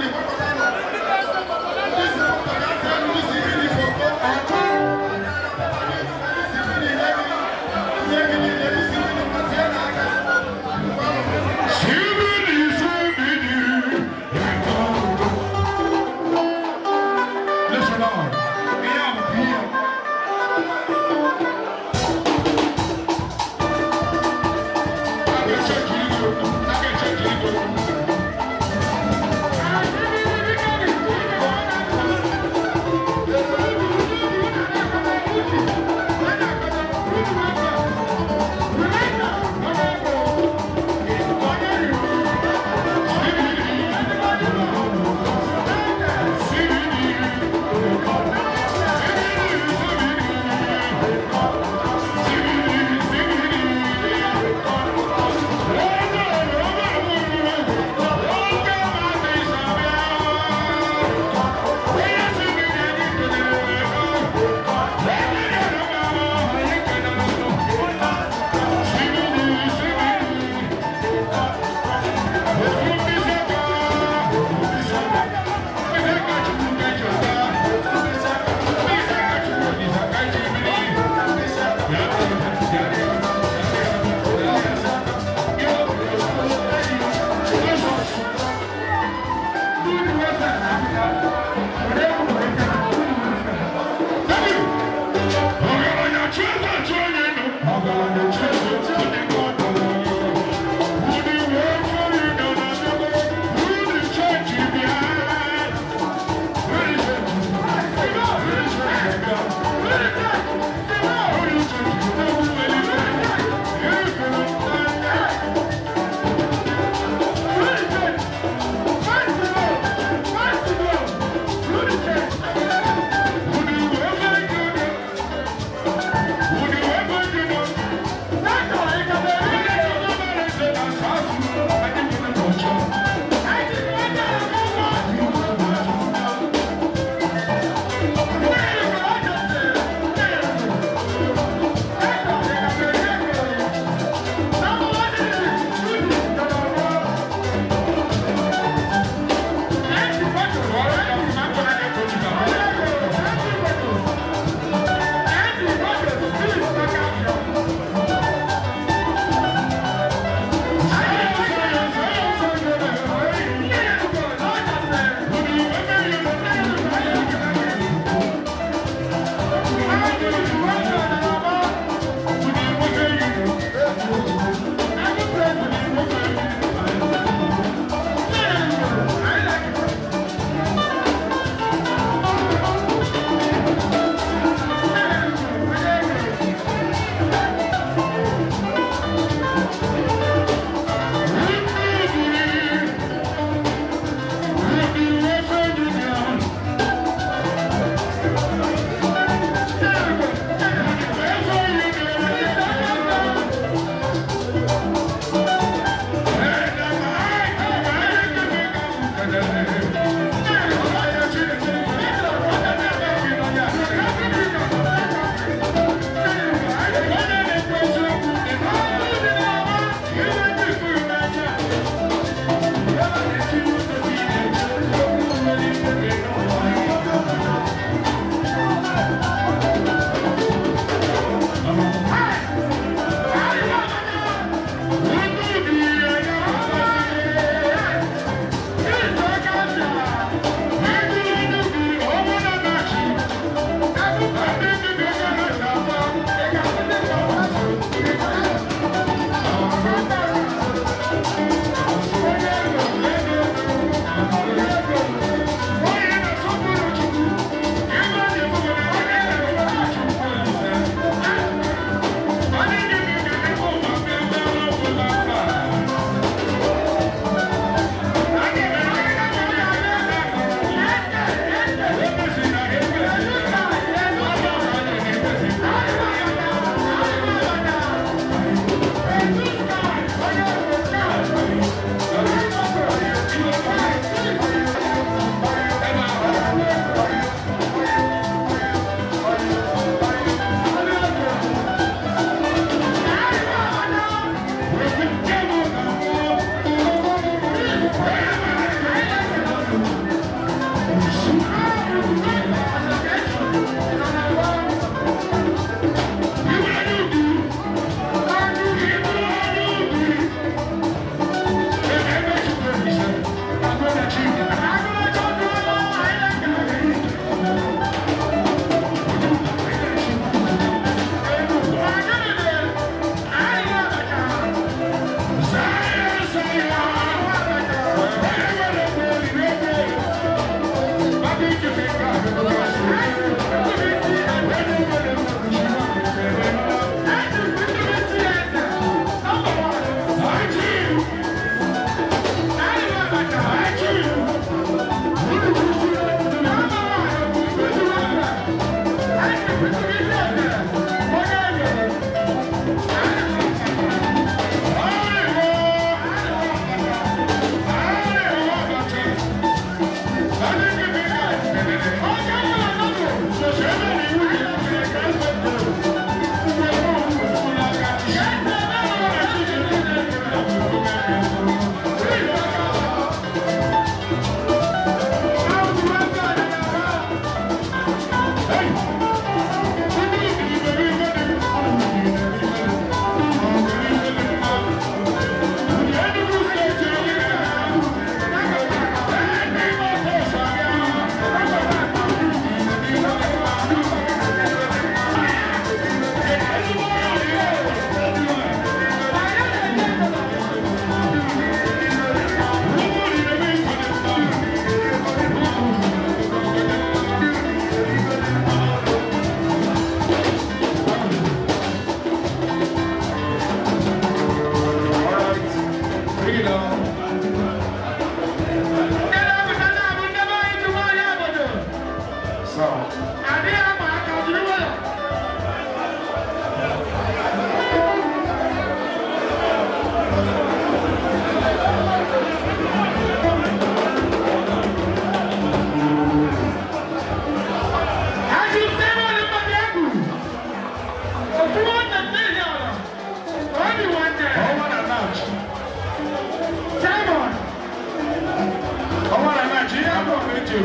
I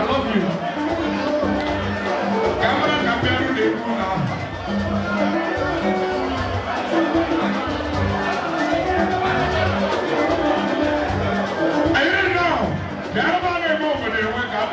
love you. Camera cambiaron de una. I don't know. The other name over there went up.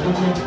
What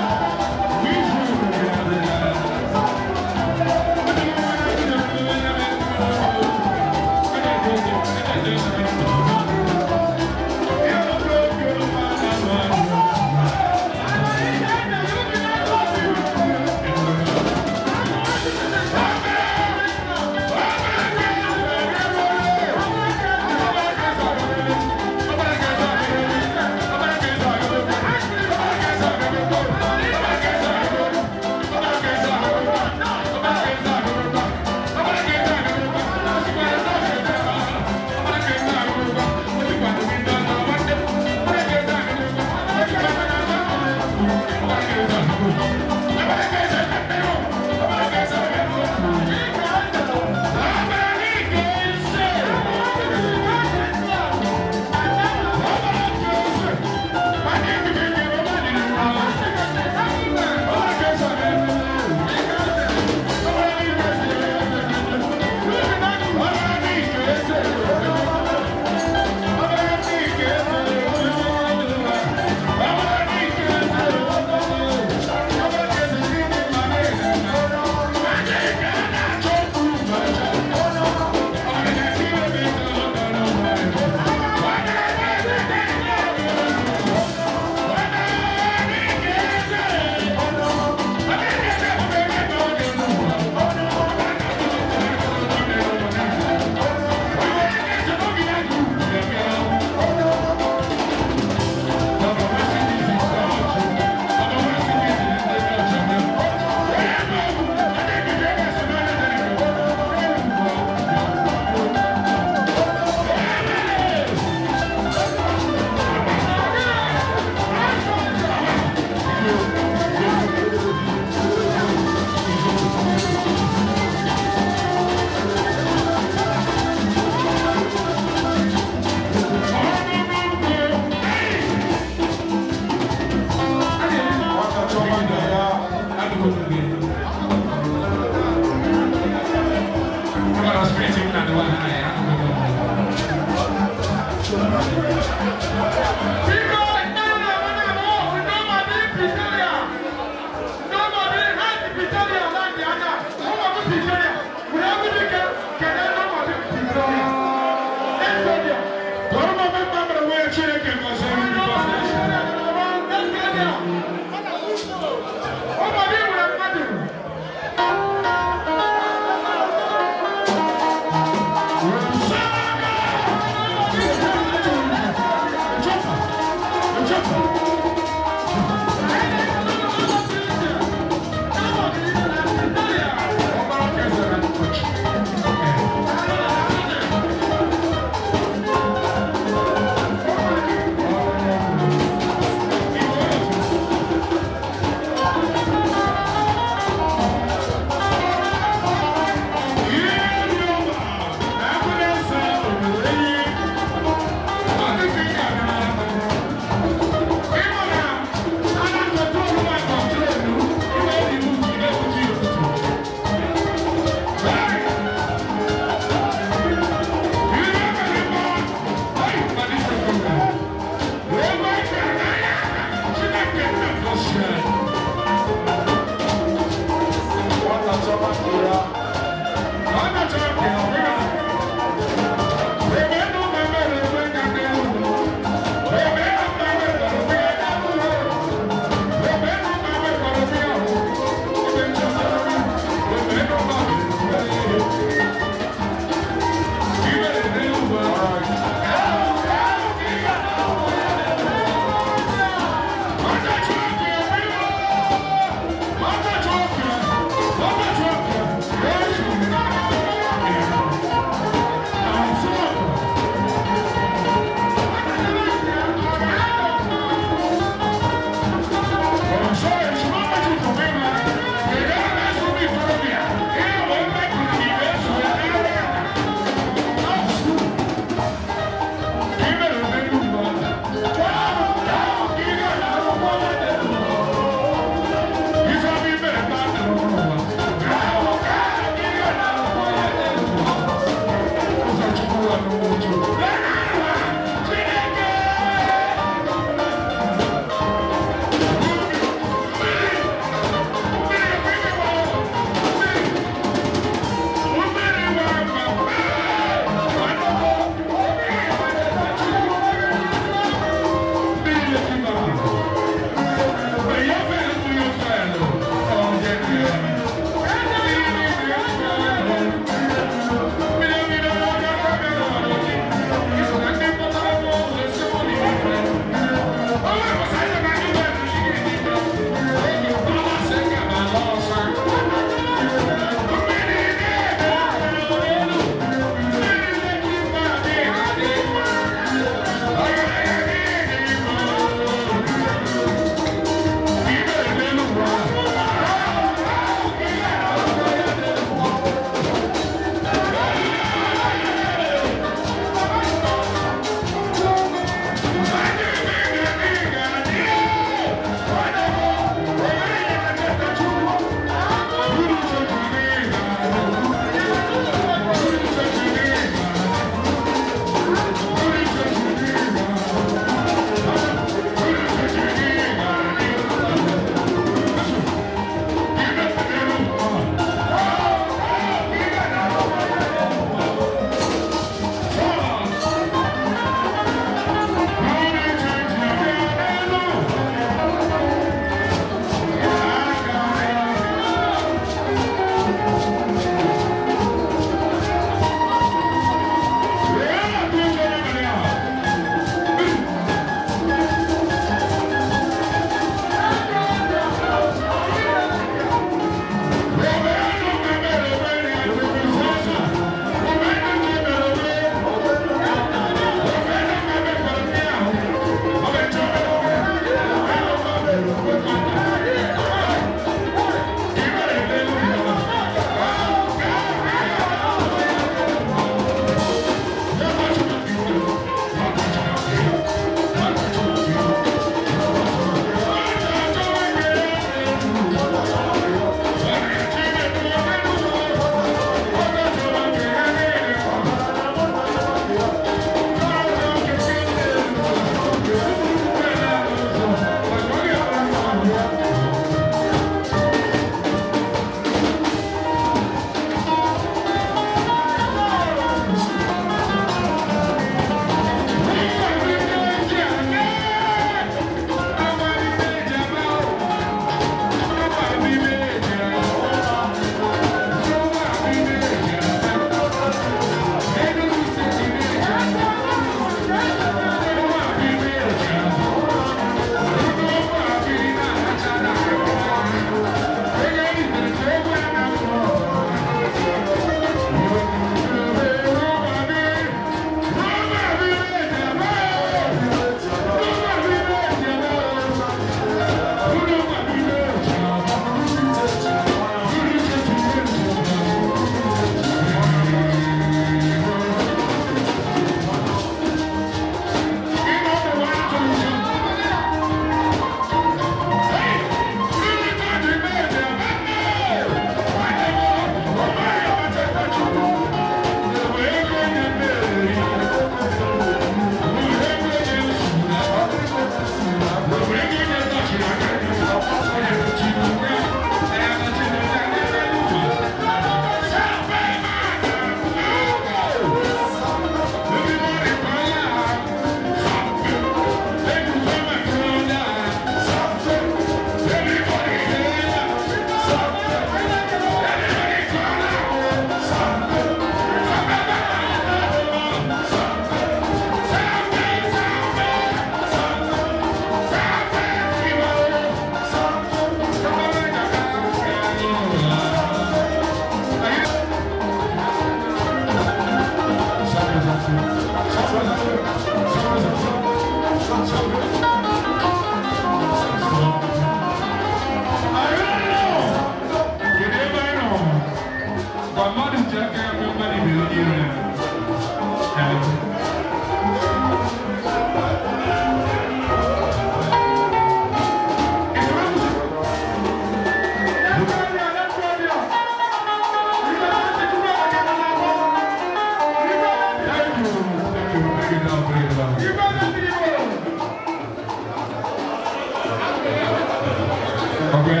Okay.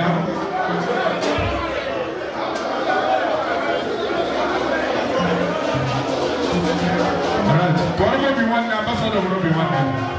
All right. Whatever we want, ambassador will be one.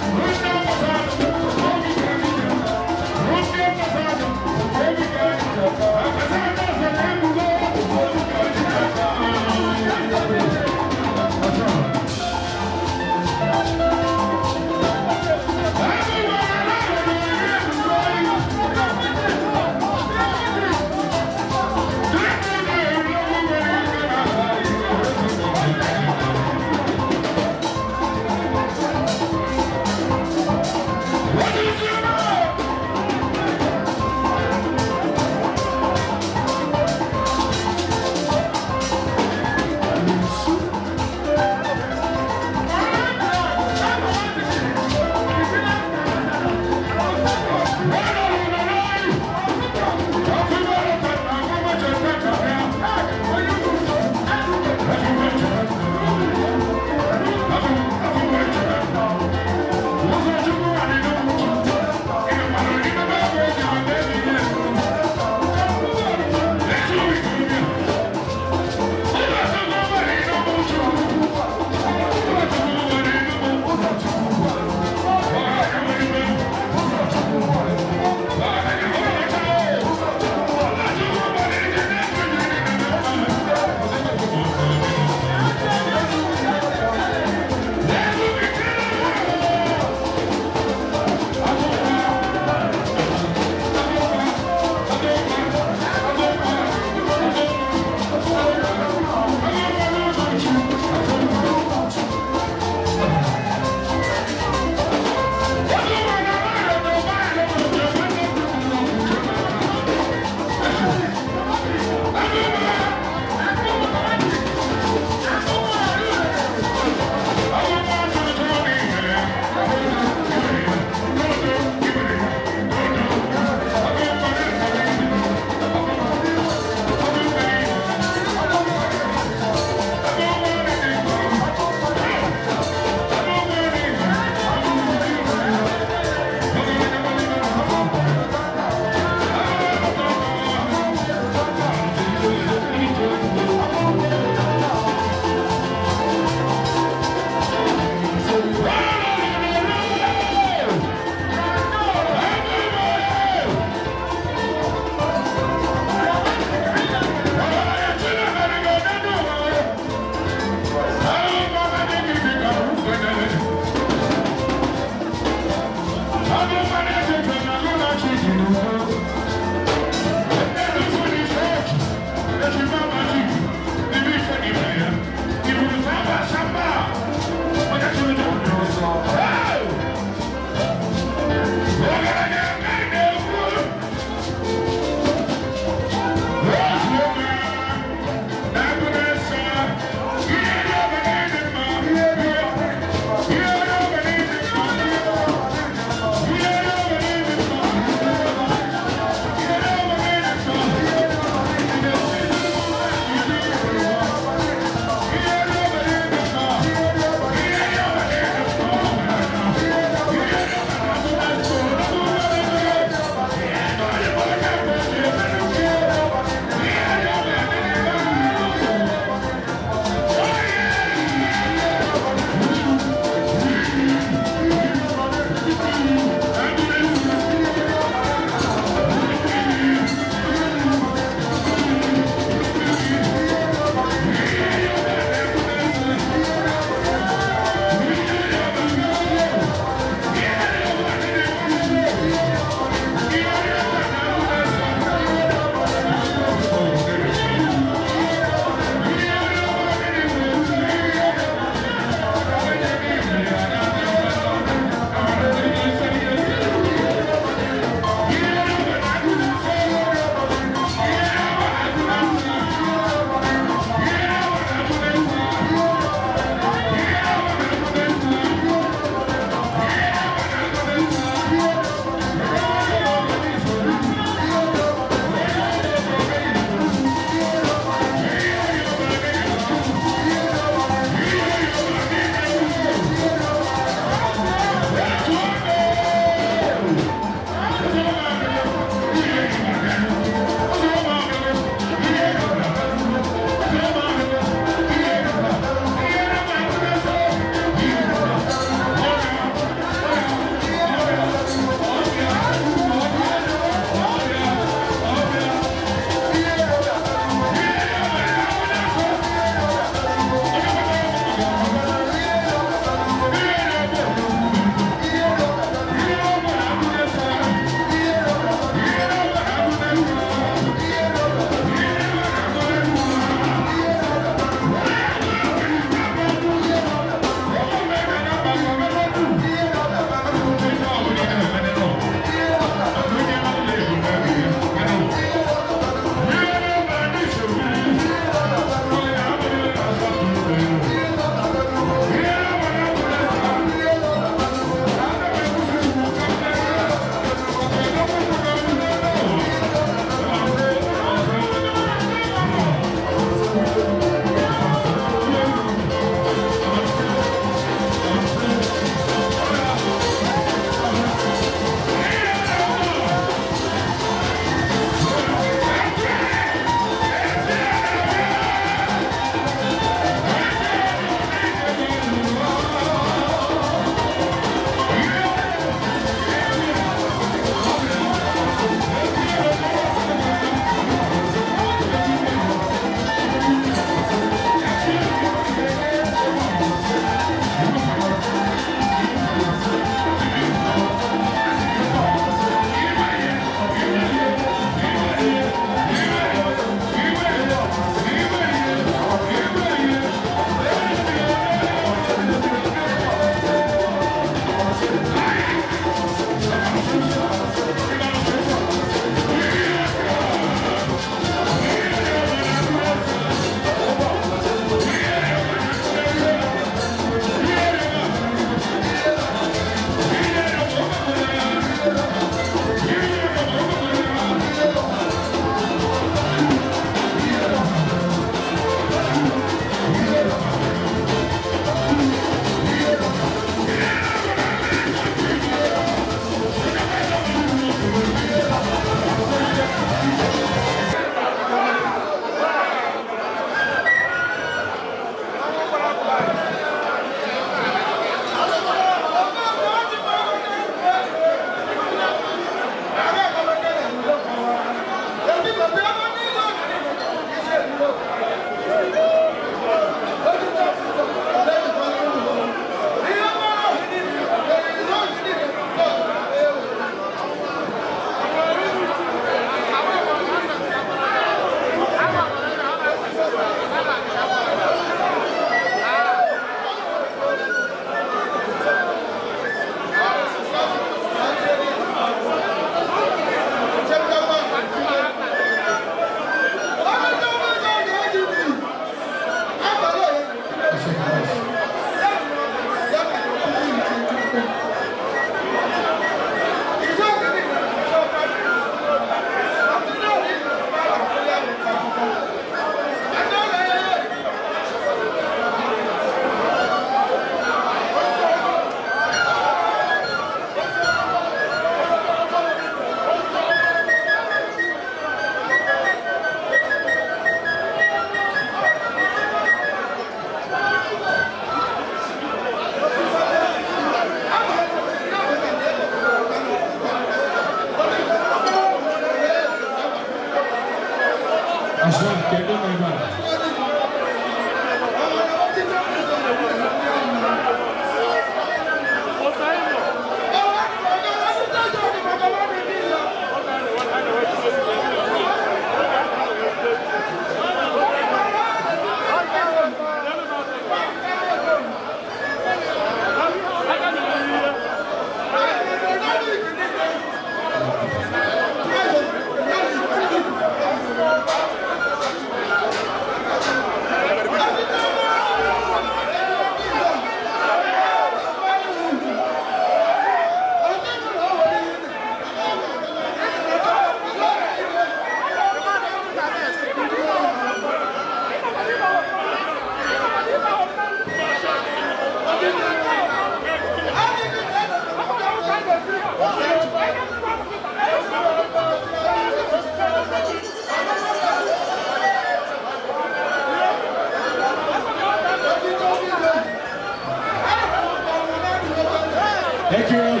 Thank you.